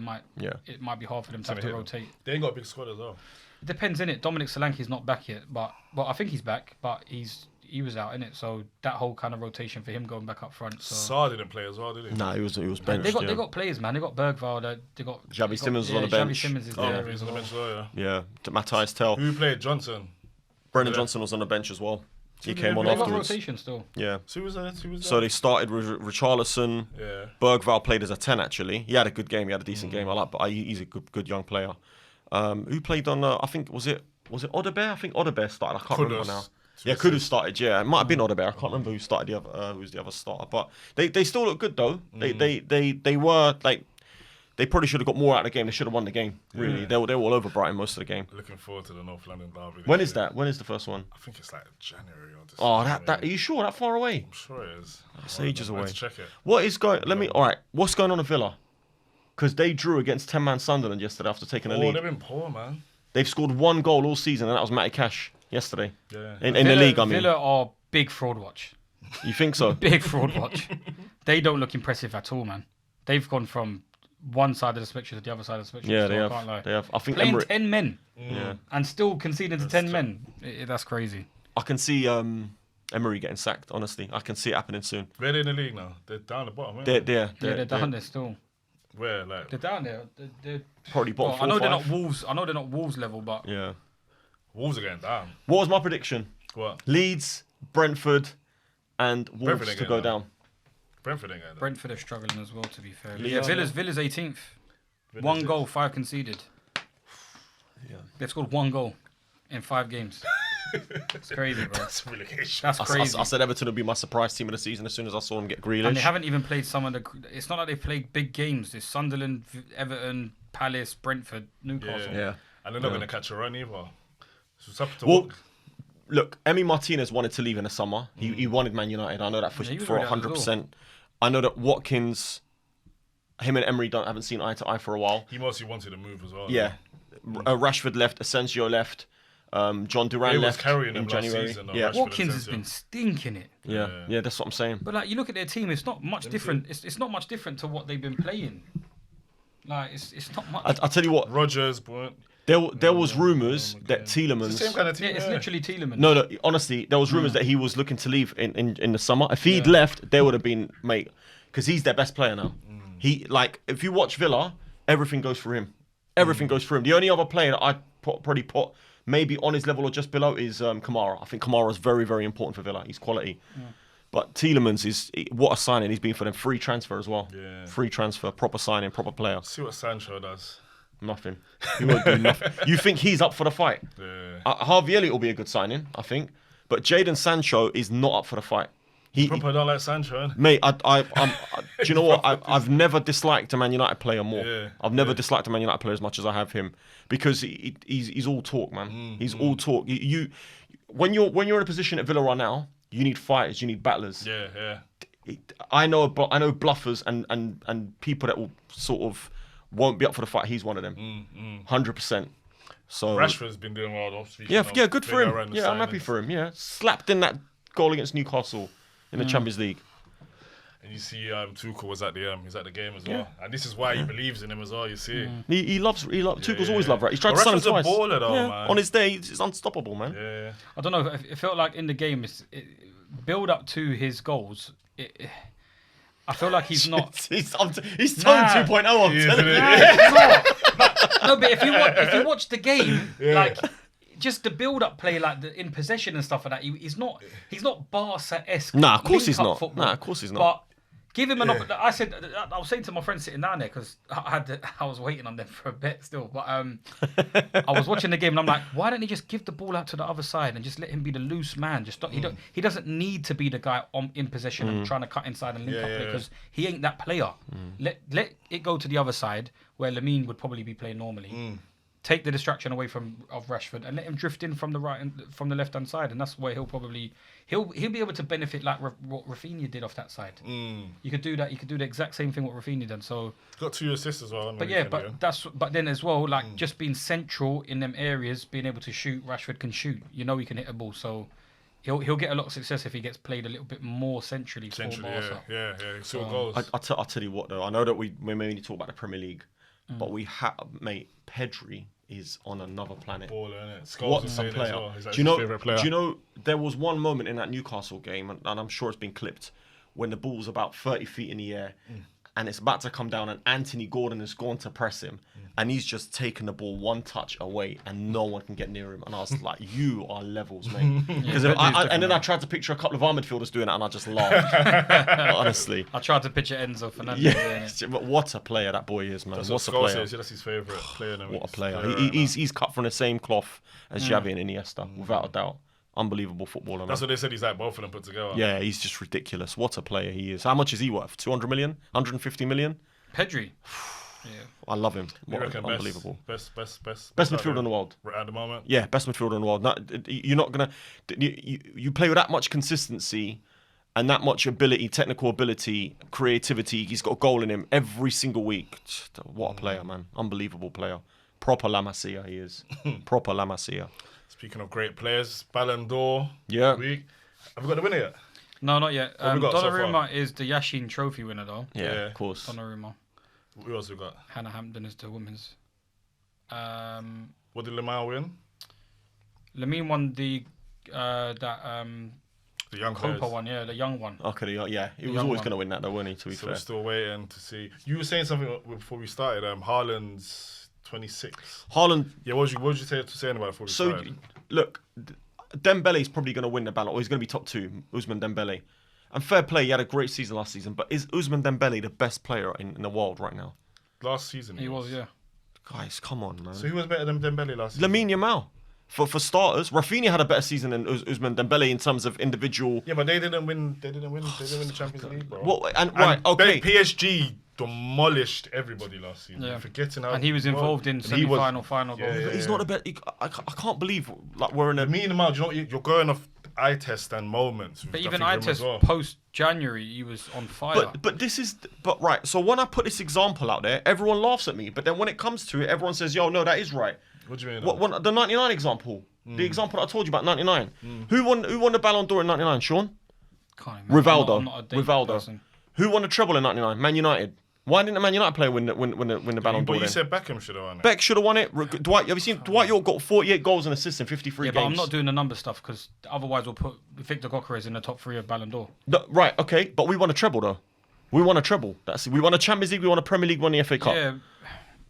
it might be hard for them to have to rotate. They ain't got a big squad as well. It depends, innit? Dominic Solanke's not back yet, but I think he's back, but he was out, innit? So that whole kind of rotation for him going back up front. So. Sarr didn't play as well, did he? Nah, he was benched. They got players, man. They got Bergvall. They got Xavi Simons was on the bench. Xavi Simons is there as well. Yeah, Matthias Tell. Who played Johnson? Brendan Johnson was on the bench as well. He came on They got afterwards. rotation still. Yeah. Who was there? So they started with Richarlison. Yeah. Bergvall played as a 10 actually. He had a good game. He had a decent game. I like, but he's a good young player. Who played on? I think was it Odebear? I think Odebear started. I can't remember now. Yeah, could have started. Yeah, it might have been Odebear. I can't remember who started who's the other starter. But they still look good though. They were like. They probably should have got more out of the game. They should have won the game. Really, they were all over Brighton most of the game. Looking forward to the North London derby. When is that? When is the first one? I think it's like January or December. Oh, that are you sure that far away? I'm sure it is. That's ages away. Let's check it. What is going? All right. What's going on at Villa? Because they drew against 10-man Sunderland yesterday after taking a lead. They've been poor, man. They've scored one goal all season, and that was Matty Cash yesterday. Yeah. In the league, I mean. Villa are big fraud watch. You think so? Big fraud watch. They don't look impressive at all, man. They've gone from one side of the spectrum to the other side of the spectrum. Yeah, so they I have. can't lie. They have. I think Playing 10 men Yeah. and still conceding to 10 men. That's crazy. I can see Emery getting sacked. Honestly, I can see it happening soon. Where are they in the league now? They're down the bottom. They're down there still. Where like? They're down there. They're probably bottom I know 4, they're 5. not Wolves. I know they're not Wolves level, but Yeah. Wolves are getting down. What was my prediction? What? Leeds, Brentford, and Wolves Brentford to again, go though. down. Brentford ain't getting down. Brentford are struggling as well. To be fair, Yeah. Villa's 18th. One goal, 5 conceded. Yeah. They've scored 1 goal in 5 games. It's crazy, bro. That's relegation. That's crazy. I said Everton would be my surprise team of the season as soon as I saw them get Grealish. And they haven't even played some of the. It's not like they've played big games. There's Sunderland, Everton, Palace, Brentford, Newcastle. Yeah. And they're not going to catch a run either. So it's up to Well, look, Emi Martinez wanted to leave in the summer. He wanted Man United. I know that he was for already out the 100%. I know that Watkins, him and Emery haven't seen eye to eye for a while. He mostly wanted to move as well. Yeah. Rashford left, Asensio left, John Duran He was left carrying in them last January. season, though, Yeah. Rashford. Watkins has been stinking it. Yeah, that's what I'm saying. But like you look at their team, it's not much different. It's not much different to what they've been playing. Like it's not much. I'll tell you what, Rodgers, but There was rumours that Tielemans. It's the same kind of team. Yeah, it's literally Tielemans. No, honestly, there was rumours that he was looking to leave in the summer. If he'd left, they would have been, mate, because he's their best player now. He, like, if you watch Villa, everything goes for him. Everything goes for him. The only other player that I'd probably put maybe on his level or just below is Kamara. I think Kamara is very, very important for Villa. He's quality. But Tielemans is, what a signing he's been for them. Free transfer as well. Yeah. Free transfer, proper signing, proper player. See what Sancho does. Nothing. He won't do nothing. You think he's up for the fight? Yeah. Harvey Elliott will be a good signing, I think. But Jadon Sancho is not up for the fight. Proper don't like Sancho, innit? Mate, do you know what? I've never disliked a Man United player more. Yeah, I've never disliked a Man United player as much as I have him because he's all talk, man. He's all talk. When you're in a position at Villa right now, you need fighters, you need battlers. Yeah. I know bluffers and people that will sort of won't be up for the fight. He's one of them, 100%. So Rashford's been doing well, obviously. yeah, good for him. Yeah, I'm happy for him. Yeah, slapped in that goal against Newcastle in the Champions League. And you see, Tuchel was at the game as well, and this is why he believes in him as well. You see, He loves Tuchel's always loved, right? He's tried to sign him Rashford's twice. a baller though, man. On his day, he's unstoppable, man. Yeah. I don't know. It felt like in the game, build up to his goals. I feel like he's not. he's Tone 2.0. I'm He is, telling isn't you. He's not. No, but if you watch the game, like just the build-up play, like in possession and stuff like that, he's not Barca-esque. Nah, of course he's link-up not. football. Nah, of course he's not. But give him an opportunity. I was saying to my friend sitting down there because I was waiting on them for a bit still. But I was watching the game and I'm like, why don't he just give the ball out to the other side and just let him be the loose man? He doesn't need to be the guy in possession and trying to cut inside and link up play because he ain't that player. Let it go to the other side where Lamine would probably be playing normally. Take the distraction away of Rashford and let him drift in from the right and from the left hand side, and that's where he'll be able to benefit like what Rafinha did off that side. You could do that. You could do the exact same thing what Rafinha done. So Got 2 assists as well. But then as well, like just being central in them areas, being able to shoot. Rashford can shoot. You know he can hit a ball. So he'll get a lot of success if he gets played a little bit more centrally. For Barca. Yeah. He scored goals. I'll tell you what though. I know that we mainly talk about the Premier League, but we have, mate, Pedri is on another planet. Baller, innit? What a player! As well. He's like do you know? his favourite player. Do you know? There was one moment in that Newcastle game, and I'm sure it's been clipped, when the ball's about 30 feet in the air, and it's about to come down, and Anthony Gordon has gone to press him, and he's just taken the ball one touch away, and no one can get near him. And I was like, "You are levels, mate." Because and then I tried to picture a couple of our midfielders doing it, and I just laughed. Honestly, I tried to picture Enzo Fernandez. yeah, but what a player that boy is, man! That's What a what player! That's his favourite player. What a player! He's cut from the same cloth as Xavi and Iniesta, without a doubt. Unbelievable footballer, man. That's what they said. He's like both of them put together. Yeah, he's just ridiculous. What a player he is. How much is he worth? 200 million? 150 million? Pedri. Yeah. I love him. You reckon Unbelievable. Best midfielder in the world. At the moment. Yeah, best midfielder in the world. You're not gonna. You play with that much consistency and that much ability, technical ability, creativity. He's got a goal in him every single week. What a player, man! Unbelievable player. Proper La Masia, he is. Proper La Masia. Speaking of great players, Ballon d'Or. Yeah. Week. Have we got the winner yet? No, not yet. What we got so Donnarumma is the Yashin Trophy winner, though. Yeah, of course. Donnarumma. Who else we got? Hannah Hampton is the women's. What did Lamar win? Lamine won the young players. Copa one, yeah, the young one. Okay, yeah. He was young always one. going to win that, though, wasn't he, to be So fair? we're still waiting to see. You were saying something before we started. Haaland's 26. Haaland. Yeah, what would you say about it before we started? Look, Dembele's probably going to win the Ballon, or he's going to be top 2, Ousmane Dembele. And fair play, he had a great season last season, but is Ousmane Dembele the best player in the world right now? Last season He was, yeah. Guys, come on, man. So who was better than Dembele last season? Lamine Yamal. For starters, Rafinha had a better season than Ousmane Dembele in terms of individual. Yeah, but they didn't win. They didn't win the Champions League, bro. Well, okay. PSG demolished everybody last season. Yeah. Forgetting how. And he was involved in semi-final, final goal. Yeah. He's not a bit. I can't believe like we're in a. Lamine Yamal, do you know you're going off eye test and moments. But even eye test post-January, he was on fire. But right. So when I put this example out there, everyone laughs at me. But then when it comes to it, everyone says, "Yo, no, that is right." What do you mean? The 99 example, the example that I told you about 99. Who won the Ballon d'Or in 99? Sean? Can't remember. Rivaldo. I'm not a date Rivaldo. person. Who won the treble in 99? Man United. Why didn't a Man United player win the Ballon But d'Or you then? said Beckham should have won it. Beck should have won it. Dwight, have you seen Dwight York got 48 goals and assists in 53 Yeah, games? but I'm not doing the number stuff because otherwise we'll put Victor Gyokeres in the top 3 of Ballon d'Or. No, right, okay, but we won a treble though. We won a treble. We won a Champions League, we won a Premier League, we won the FA Cup. Yeah.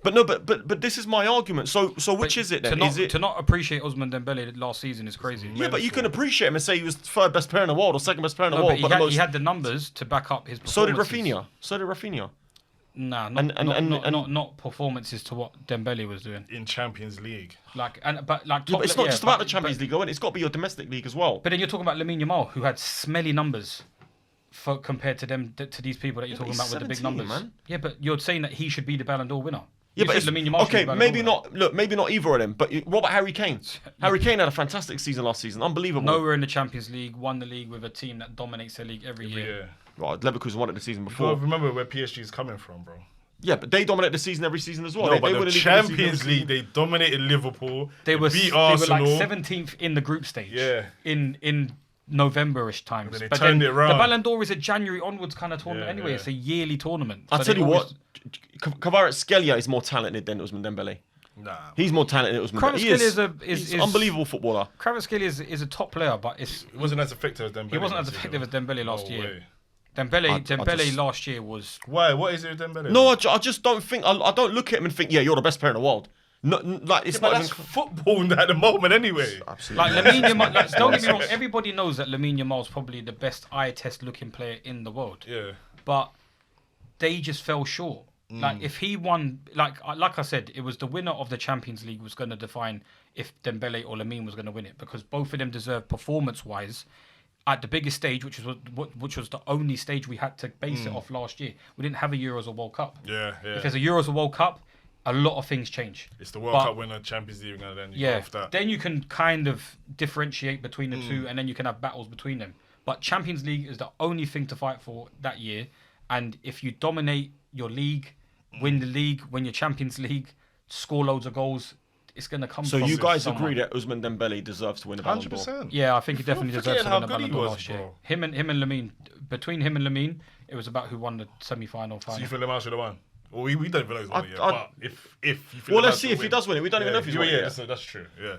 But no, but this is my argument. So which is it then? To not appreciate Ousmane Dembele last season is crazy. Yeah, but you can appreciate him and say he was third best player in the world or second best player in the No, world. but he had the numbers to back up his So did performances. Rafinha. Nah, not performances to what Dembele was doing. In Champions League. But It's not just about the Champions League, it's got to be your domestic league as well. But then you're talking about Lamine Yamal, who had smelly numbers compared to them to these people that you're talking about with the big 17, numbers. man. Yeah, but you're saying that he should be the Ballon d'Or winner. Yeah, You but said Lamine Yamal should be okay, the Ballon maybe d'Or winner. not. Look, maybe not either of them. But what about Harry Kane? Harry Kane had a fantastic season last season, unbelievable. Nowhere in the Champions League, won the league with a team that dominates the league every year. Yeah. Right, Leverkusen won it the season Well, before. remember where PSG is coming from, bro. Yeah, but they dominate the season every season as well. No, they but win the league every season, Champions every League, they dominated Liverpool. They were beat like Arsenal. 17th in the group stage. Yeah. In November-ish times. then they But turned it round. the Ballon d'Or is a January onwards kind of tournament Yeah, anyway. yeah. It's a yearly tournament. I'll So tell they you always- what, Kvaratskhelia is more talented than Ousmane Dembele. Nah. He's more talented than Ousmane Dembele. He Kvaratskhelia He's is an unbelievable footballer. Kvaratskhelia is a top player, but It wasn't as effective as Dembele. he wasn't as last effective as season. Dembele last No year. way. Dembele just- last year was Why? What is it with Dembele? No, I just don't think. I don't look at him and think, yeah, you're the best player in the world. No, like it's But not that's even. football at the moment anyway. Absolutely. like Lamine Yamal. Like, don't get me wrong. Everybody knows that Lamine Yamal is probably the best eye test looking player in the world. Yeah. But they just fell short. Like if he won, like I said, it was the winner of the Champions League was going to define if Dembele or Lamine was going to win it, because both of them deserve performance-wise at the biggest stage, which was the only stage we had to base it off last year. We didn't have a Euros or World Cup. Yeah, yeah. If there's a Euros or World Cup, a lot of things change. It's the World Cup winner, Champions League, and then you go off that. Then you can kind of differentiate between the two, and then you can have battles between them. But Champions League is the only thing to fight for that year. And if you dominate your league, win the league, win your Champions League, score loads of goals, it's going to come So from you guys someone. agree that Ousmane Dembele deserves to win the Ballon d'Or? 100%. Yeah, I think he definitely You're deserves to win forgetting the how Ballon good d'Or he was, last year. bro. Him and Lamine, between him and Lamine, it was about who won the semi-final, So final. you think Lamar should have won? Well, we don't even know he's won it yet. I- But if you think Well, Lamar let's see should if he does win it. We don't even know if he's won it yet. that's true. Yeah.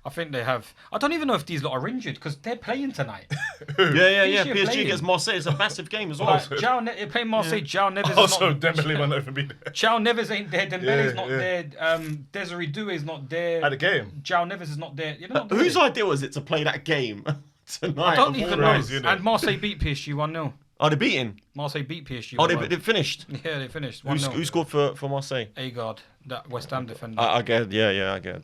I think they have. I don't even know if these lot are injured because they're playing tonight. Yeah. PSG PSG playing. against Marseille is a massive game as well. Like, they're playing Marseille. João Neves Also, is not. Dembele might not even be there. João Neves ain't there. Dembele's not yeah. there. Desiree Doué is not there. At the game. João Neves is not there. You're not Whose there. idea was it to play that game tonight? I don't even know. Crazy, innit? And Marseille beat PSG 1-0. Are they beating? Marseille beat PSG 1-0. Oh, they finished. Yeah, they finished Who 1-0. scored for Marseille? Agard, that West Ham defender. I get. Yeah, I get.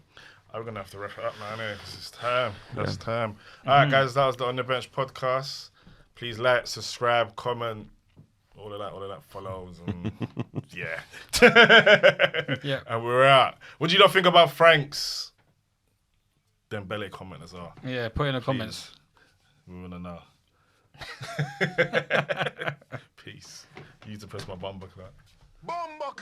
I'm going to have to wrap it up now, innit? 'Cause it's time. That's time. All right, guys, that was the On The Bench podcast. Please like, subscribe, comment, all of that follows. And yeah. Yeah. And we're out. What do you not think about Frank's Dembele comment as well? Yeah, put in the comments. We want to know. Peace. You need to press my bumper clap. Bomba